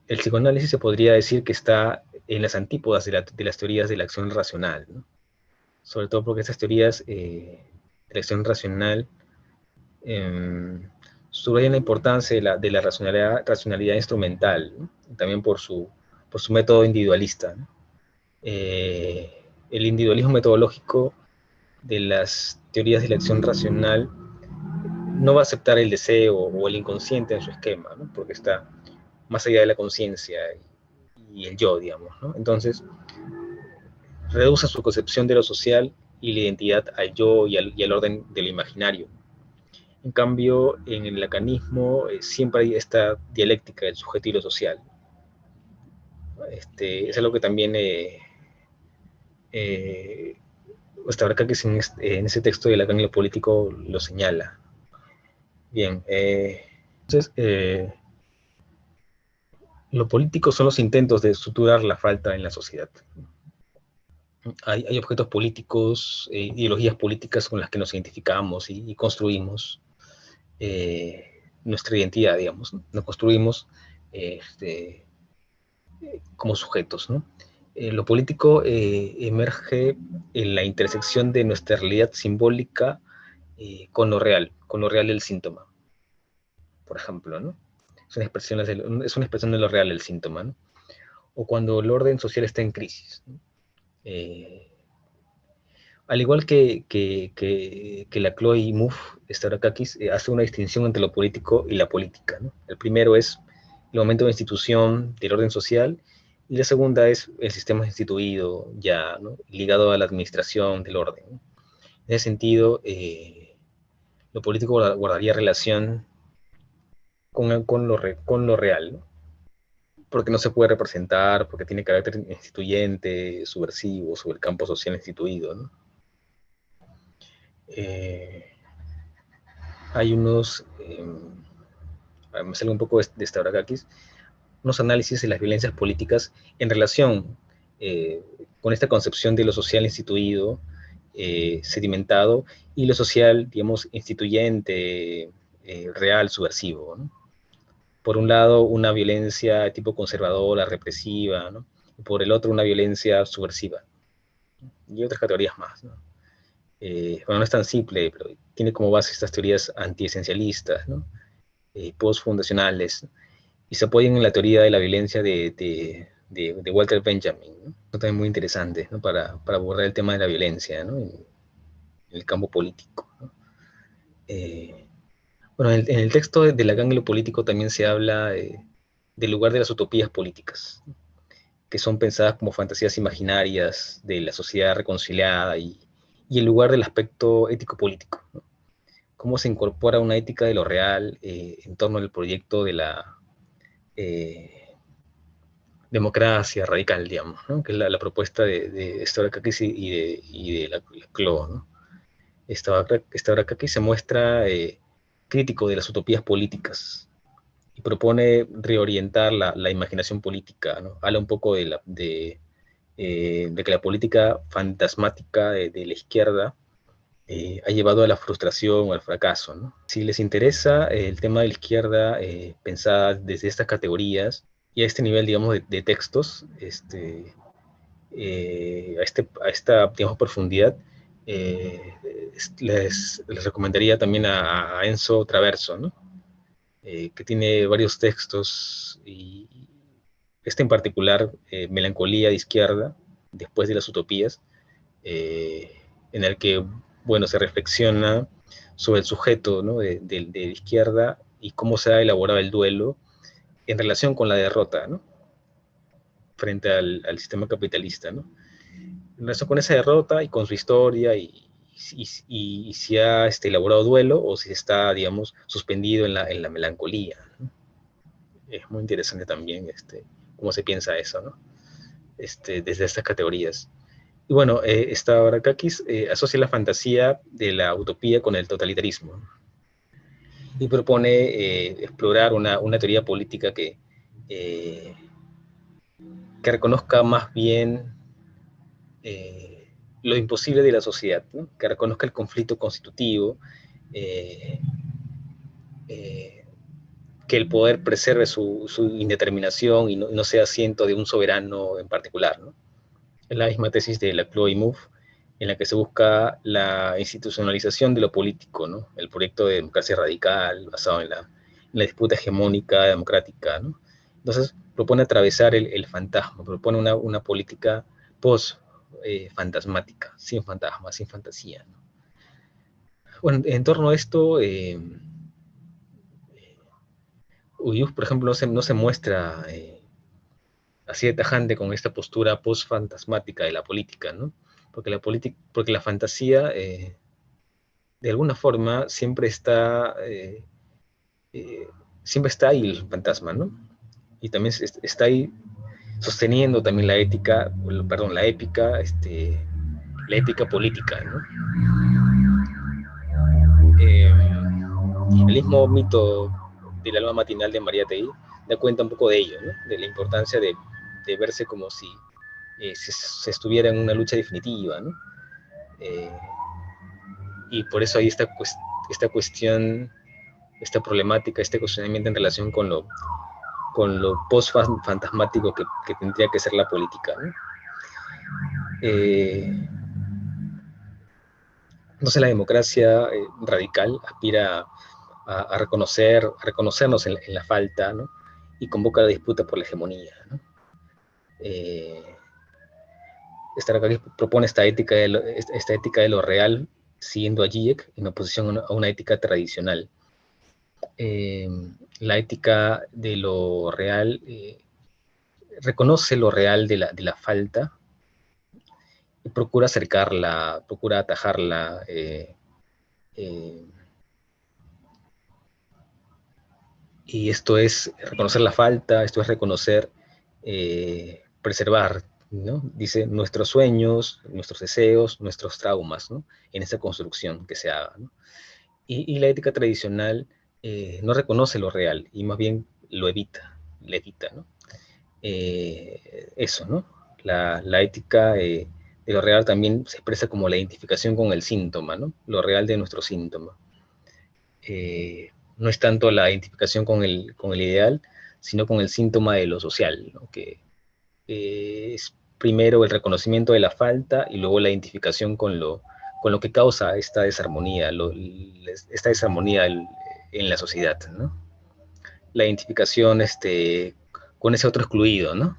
El psicoanálisis se podría decir que está en las antípodas de las teorías de la acción racional, ¿no? Sobre todo porque estas teorías de la acción racional subrayan la importancia de la racionalidad instrumental, ¿no? También por su método individualista, ¿no? el individualismo metodológico de las teorías de la acción racional no va a aceptar el deseo o el inconsciente en su esquema, ¿no? Porque está más allá de la conciencia y el yo, digamos, ¿no? Entonces, reduce su concepción de lo social y la identidad al yo y al orden de lo imaginario. En cambio, en el lacanismo siempre hay esta dialéctica del sujeto y lo social. Es algo que también Stavrakakis en ese texto de Lacan y lo político lo señala. Bien, entonces, lo político son los intentos de estructurar la falta en la sociedad. Hay objetos políticos, ideologías políticas con las que nos identificamos y construimos nuestra identidad, digamos, ¿no? Nos construimos como sujetos, ¿no? Lo político emerge en la intersección de nuestra realidad simbólica con lo real del síntoma, por ejemplo, ¿no? Es una expresión de lo real del síntoma, ¿no? O cuando el orden social está en crisis, ¿no? Eh, Al igual que Laclau y Mouffe, Stavrakakis hace una distinción entre lo político y la política, ¿no? El primero es el momento de institución del orden social, y la segunda es el sistema instituido ya, ¿no? Ligado a la administración del orden, ¿no? En ese sentido, lo político guardaría relación con lo real, ¿no? Porque no se puede representar, porque tiene carácter instituyente, subversivo, sobre el campo social instituido, ¿no? Eh, Hay unos, me sale un poco de Stavrakakis, unos análisis de las violencias políticas en relación eh, con esta concepción de lo social instituido, sedimentado, y lo social, digamos, instituyente, real, subversivo, ¿no? Por un lado, una violencia de tipo conservadora, represiva, ¿no? Y por el otro, una violencia subversiva, y otras categorías más, ¿no? Bueno, no es tan simple, pero tiene como base estas teorías antiesencialistas, ¿no? Postfundacionales, y se apoyan en la teoría de la violencia de Walter Benjamin, ¿no? Eso también muy interesante, ¿no? Para abordar el tema de la violencia, ¿no? En el campo político, ¿no? Bueno, en el texto de Lacan y lo político también se habla del lugar de las utopías políticas, ¿no? Que son pensadas como fantasías imaginarias de la sociedad reconciliada y el lugar del aspecto ético-político, ¿no? Cómo se incorpora una ética de lo real en torno al proyecto de la eh, democracia radical, digamos, ¿no? Que es la propuesta de Stavrakakis y de Laclau, ¿no? Stavrakakis se muestra crítico de las utopías políticas y propone reorientar la imaginación política, ¿no? Habla un poco de que la política fantasmática de la izquierda ha llevado a la frustración o al fracaso, ¿no? Si les interesa el tema de la izquierda pensada desde estas categorías y a este nivel, digamos, de textos, a esta, digamos, profundidad, eh, les recomendaría también a Enzo Traverso, ¿no? Que tiene varios textos, y este en particular, Melancolía de Izquierda, después de las utopías, en el que, bueno, se reflexiona sobre el sujeto, ¿no? de la izquierda y cómo se ha elaborado el duelo en relación con la derrota, ¿no? Frente al sistema capitalista, ¿no? En relación con esa derrota y con su historia y si ha elaborado duelo o si está, digamos, suspendido en la melancolía, ¿no? Es muy interesante también cómo se piensa eso, ¿no? Desde estas categorías. Y bueno, Stavrakakis asocia la fantasía de la utopía con el totalitarismo y propone explorar una teoría política eh, que reconozca más bien lo imposible de la sociedad, ¿no? Que reconozca el conflicto constitutivo, eh, eh, que el poder preserve su indeterminación y no sea asiento de un soberano en particular, ¿no? Es la misma tesis de Laclau y Mouffe, en la que se busca la institucionalización de lo político, ¿no? El proyecto de democracia radical basado en la disputa hegemónica democrática, ¿no? Entonces propone atravesar el fantasma, propone una política post-fantasmática, sin fantasma, sin fantasía, ¿no? Bueno, en torno a esto, Uyuz, por ejemplo, no se muestra así de tajante con esta postura post-fantasmática de la política, ¿no? Porque la fantasía, de alguna forma, siempre está ahí el fantasma, ¿no? Y también está ahí sosteniendo también la ética, perdón, la épica política, ¿no? El mismo mito del alma matinal de María Tei da cuenta un poco de ello, ¿no? De la importancia de verse como si se estuviera en una lucha definitiva, ¿no? Eh, y por eso hay esta cuestión, esta problemática, este cuestionamiento en relación con lo post-fantasmático que tendría que ser la política, ¿no? Entonces la democracia radical aspira a reconocernos en la falta, ¿no? Y convoca la disputa por la hegemonía, ¿no? Stark propone esta ética de lo real, siguiendo a Zizek, en oposición a una ética tradicional. La ética de lo real reconoce lo real de la falta y procura acercarla, procura atajarla, y esto es reconocer la falta, esto es reconocer, preservar, ¿no? Dice, nuestros sueños, nuestros deseos, nuestros traumas, ¿no? En esa construcción que se haga, ¿no? Y la ética tradicional no reconoce lo real y más bien lo evita, le evita, ¿no? Eso, ¿no? La ética de lo real también se expresa como la identificación con el síntoma, ¿no? Lo real de nuestro síntoma. No es tanto la identificación con el ideal, sino con el síntoma de lo social, ¿no? Que es primero el reconocimiento de la falta y luego la identificación con lo que causa esta desarmonía, esta desarmonía en la sociedad, ¿no? La identificación con ese otro excluido, ¿no?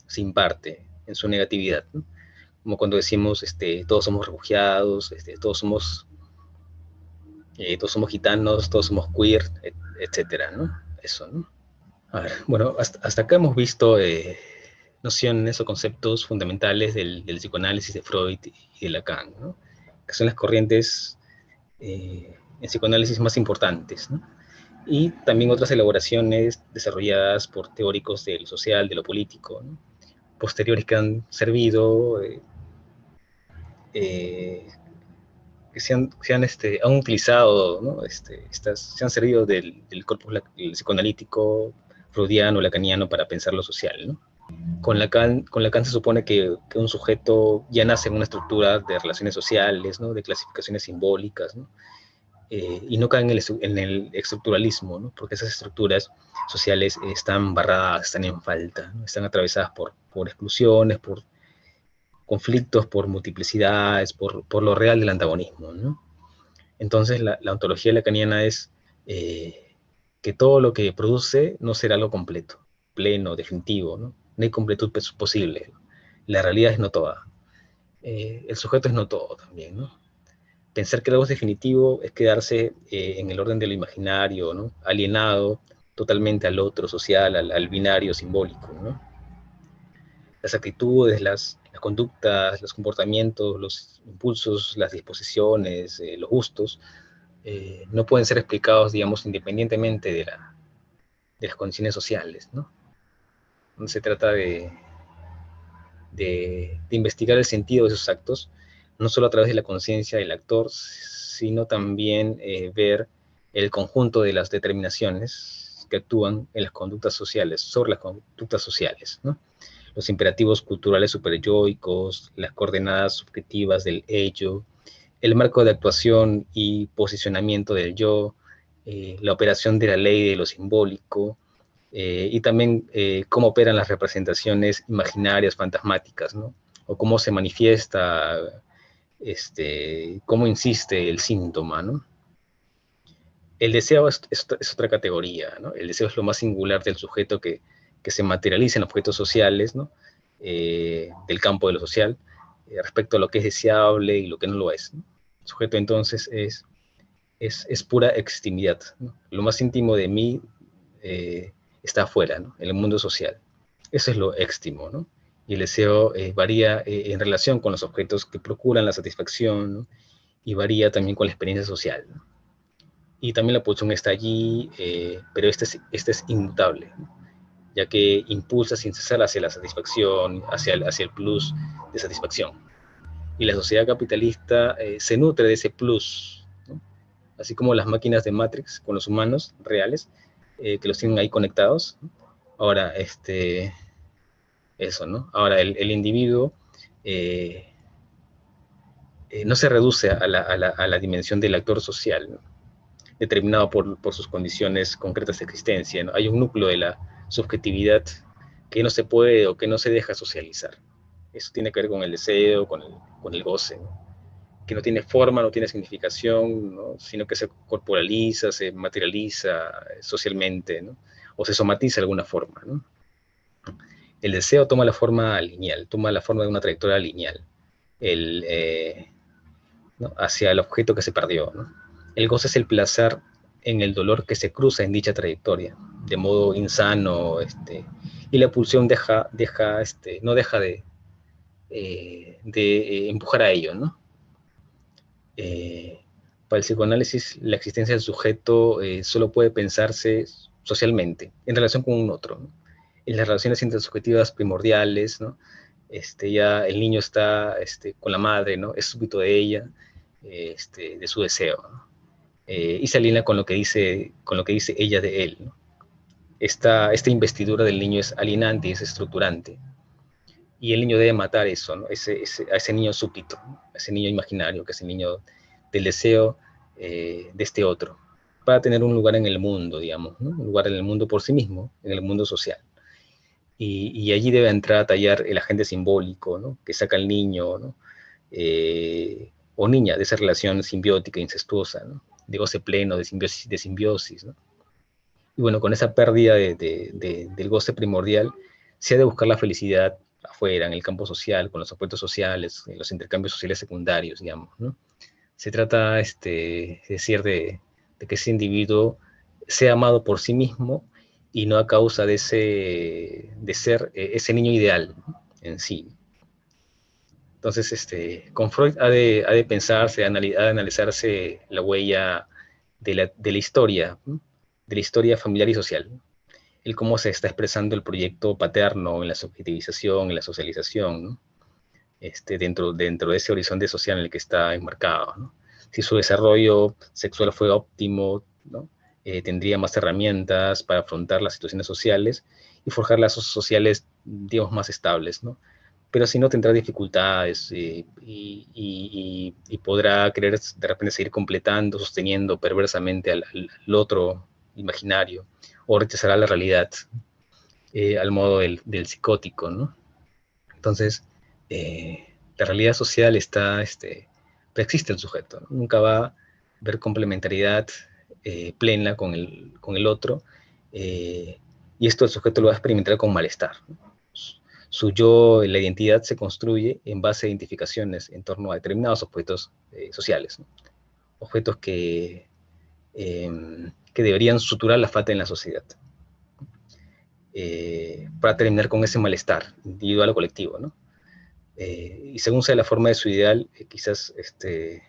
Sin parte, en su negatividad, ¿no? Como cuando decimos, todos somos refugiados, todos somos gitanos, todos somos queer, etcétera, ¿no? Eso, ¿no? A ver, bueno, hasta acá hemos visto nociones o conceptos fundamentales del psicoanálisis de Freud y de Lacan, ¿no? Que son las corrientes en psicoanálisis más importantes, ¿no? Y también otras elaboraciones desarrolladas por teóricos de lo social, de lo político, ¿no? Posteriores que han servido, que han utilizado, ¿no? Se han servido del corpus psicoanalítico freudiano, lacaniano para pensar lo social, ¿no? Con Lacan se supone que un sujeto ya nace en una estructura de relaciones sociales, ¿no? De clasificaciones simbólicas, ¿no? Y no caen en el estructuralismo, ¿no? Porque esas estructuras sociales están barradas, están en falta, ¿no? Están atravesadas por exclusiones, por conflictos, por multiplicidades, por lo real del antagonismo, ¿no? Entonces la ontología lacaniana es que todo lo que produce no será lo completo, pleno, definitivo, ¿no? No hay completud posible. La realidad es no toda. El sujeto es no todo también, ¿no? Pensar que algo es definitivo es quedarse en el orden de lo imaginario, ¿no? Alienado totalmente al otro social, al binario simbólico, ¿no? Las actitudes, las conductas, los comportamientos, los impulsos, las disposiciones, los gustos, no pueden ser explicados, digamos, independientemente de las condiciones sociales, ¿no? No se trata de investigar el sentido de esos actos, no solo a través de la conciencia del actor, sino también ver el conjunto de las determinaciones que actúan en las conductas sociales, sobre las conductas sociales, ¿no? Los imperativos culturales superyoicos, las coordenadas subjetivas del ello, el marco de actuación y posicionamiento del yo, la operación de la ley de lo simbólico, y también cómo operan las representaciones imaginarias, fantasmáticas, ¿no? O cómo se manifiesta, cómo insiste el síntoma, ¿no? El deseo es otra categoría, ¿no? El deseo es lo más singular del sujeto que se materializa en objetos sociales, ¿no? del campo de lo social, respecto a lo que es deseable y lo que no lo es, ¿no? El sujeto entonces es pura extimidad, ¿no? Lo más íntimo de mí está afuera, ¿no? En el mundo social. Eso es lo éxtimo, ¿no? Y el deseo varía en relación con los objetos que procuran la satisfacción, ¿no? Y varía también con la experiencia social, ¿no? Y también la pulsión está allí, pero esta es inmutable, ¿no? Ya que impulsa sin cesar hacia la satisfacción, hacia el plus de satisfacción. Y la sociedad capitalista se nutre de ese plus, ¿no? Así como las máquinas de Matrix con los humanos reales, que los tienen ahí conectados. Ahora, eso, ¿no? Ahora, el individuo eh, no se reduce a la dimensión del actor social, ¿no? Determinado por sus condiciones concretas de existencia, ¿no? Hay un núcleo de la subjetividad que no se puede o que no se deja socializar. Eso tiene que ver con el deseo, con el goce, ¿no? Que no tiene forma, no tiene significación, ¿no? Sino que se corporaliza, se materializa socialmente, ¿no? O se somatiza de alguna forma, ¿no? El deseo toma la forma lineal, toma la forma de una trayectoria lineal, el, ¿no? Hacia el objeto que se perdió, ¿no? El goce es el placer en el dolor que se cruza en dicha trayectoria, de modo insano, y la pulsión no deja de empujar a ello, ¿no? Para el psicoanálisis, la existencia del sujeto solo puede pensarse socialmente, en relación con un otro, ¿no? En las relaciones intersubjetivas primordiales, ¿no? Ya el niño está con la madre, ¿no? Es súbito de ella, de su deseo, ¿no? Y se alinea con lo que dice ella de él, ¿no? Esta investidura del niño es alienante y es estructurante. Y el niño debe matar eso, ¿no? A ese niño súbdito, ¿no? A ese niño imaginario, que es el niño del deseo de este otro, para tener un lugar en el mundo, digamos, ¿no? Un lugar en el mundo por sí mismo, en el mundo social. Y allí debe entrar a tallar el agente simbólico, ¿no? Que saca al niño, ¿no? O niña de esa relación simbiótica, incestuosa, ¿no? De goce pleno, de simbiosis, ¿no? Y bueno, con esa pérdida del goce primordial, se ha de buscar la felicidad afuera, en el campo social, con los aspectos sociales, en los intercambios sociales secundarios, digamos, ¿no? Se trata, decir, de que ese individuo sea amado por sí mismo y no a causa de ser ese niño ideal, ¿no? En sí. Entonces, con Freud ha de pensarse, ha de analizarse la huella de la historia, ¿no? De la historia familiar y social, ¿no? El cómo se está expresando el proyecto paterno en la subjetivización, en la socialización, ¿no? Dentro de ese horizonte social en el que está enmarcado, ¿no? Si su desarrollo sexual fue óptimo, ¿no? Tendría más herramientas para afrontar las situaciones sociales y forjar lazos sociales, digamos, más estables, ¿no? Pero si no, tendrá dificultades y podrá querer de repente seguir completando, sosteniendo perversamente al otro imaginario, o rechazará la realidad al modo del psicótico, ¿no? Entonces, la realidad social preexiste el sujeto, ¿no? Nunca va a haber complementariedad plena con el otro, y esto el sujeto lo va a experimentar con malestar, ¿no? Su yo, la identidad se construye en base a identificaciones en torno a determinados objetos sociales, ¿no? Objetos que deberían suturar la falta en la sociedad, para terminar con ese malestar individual o colectivo, ¿no? Y según sea la forma de su ideal, quizás se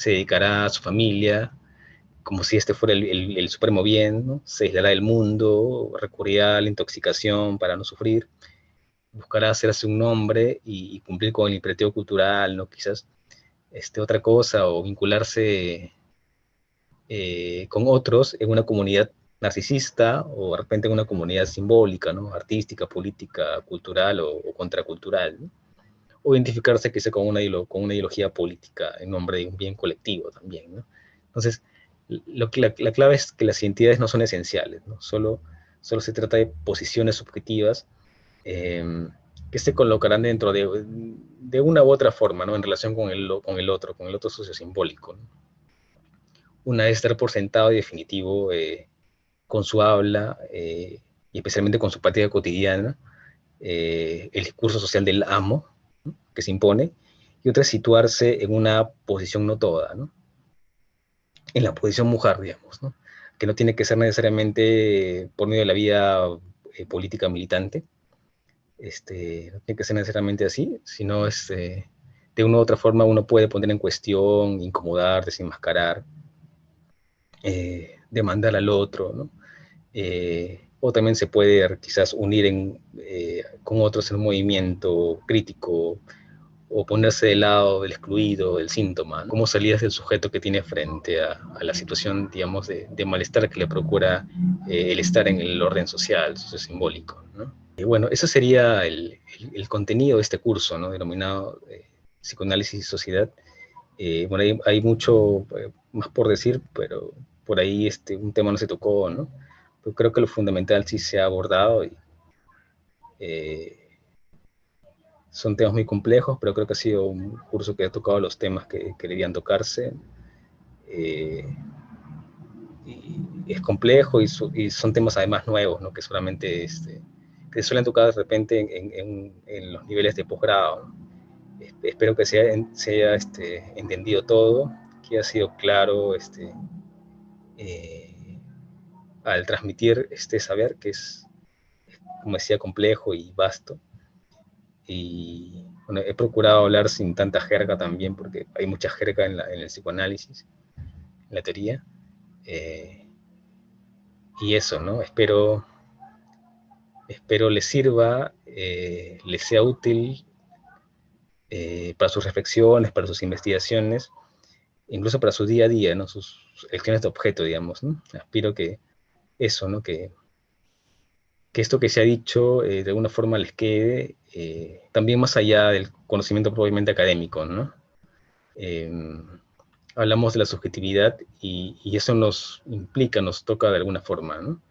dedicará a su familia, como si este fuera el supremo bien, ¿no? Se aislará del mundo, recurrirá a la intoxicación para no sufrir, buscará hacerse un nombre y cumplir con el imperativo cultural, ¿no? Quizás otra cosa, o vincularse con otros en una comunidad narcisista, o de repente en una comunidad simbólica, ¿no? Artística, política, cultural o contracultural, ¿no? O identificarse quizá con una ideología política en nombre de un bien colectivo también, ¿no? Entonces, la clave es que las identidades no son esenciales, ¿no? Solo se trata de posiciones subjetivas eh, que se colocarán dentro de una u otra forma, ¿no? En relación con el otro sociosimbólico, ¿no? Una es estar por sentado y definitivo con su habla y especialmente con su práctica cotidiana, el discurso social del amo, ¿no?, que se impone, y otra es situarse en una posición no toda, ¿no?, en la posición mujer, digamos, ¿no?, que no tiene que ser necesariamente por medio de la vía política militante, no tiene que ser necesariamente así, sino de una u otra forma uno puede poner en cuestión, incomodar, desenmascarar, demandar al otro, ¿no? O también se puede quizás unir con otros en un movimiento crítico, o ponerse del lado del excluido, del síntoma, ¿no?, como salidas del sujeto que tiene frente a la situación, digamos, de malestar que le procura el estar en el orden social, simbólico, ¿no? Y bueno, eso sería el contenido de este curso, ¿no?, denominado Psicoanálisis y Sociedad. Bueno, hay mucho más por decir, pero por ahí un tema no se tocó, ¿no? Pero creo que lo fundamental sí se ha abordado, y son temas muy complejos, pero creo que ha sido un curso que ha tocado los temas que debían tocarse. Eh, y es complejo, y son temas además nuevos, ¿no?, que solamente que suelen tocar de repente en los niveles de posgrado, ¿no? Espero que se haya entendido todo, que haya sido claro eh, al transmitir este saber, que es, como decía, complejo y vasto. Y bueno, he procurado hablar sin tanta jerga también, porque hay mucha jerga en el psicoanálisis, en la teoría. Y eso, ¿no? Espero les sirva, les sea útil para sus reflexiones, para sus investigaciones, incluso para su día a día, ¿no?, sus elecciones de objeto, digamos, ¿no? Aspiro que eso, ¿no?, que esto que se ha dicho de alguna forma les quede, también más allá del conocimiento probablemente académico, ¿no? Eh, Hablamos de la subjetividad, y eso nos implica, nos toca de alguna forma, ¿no?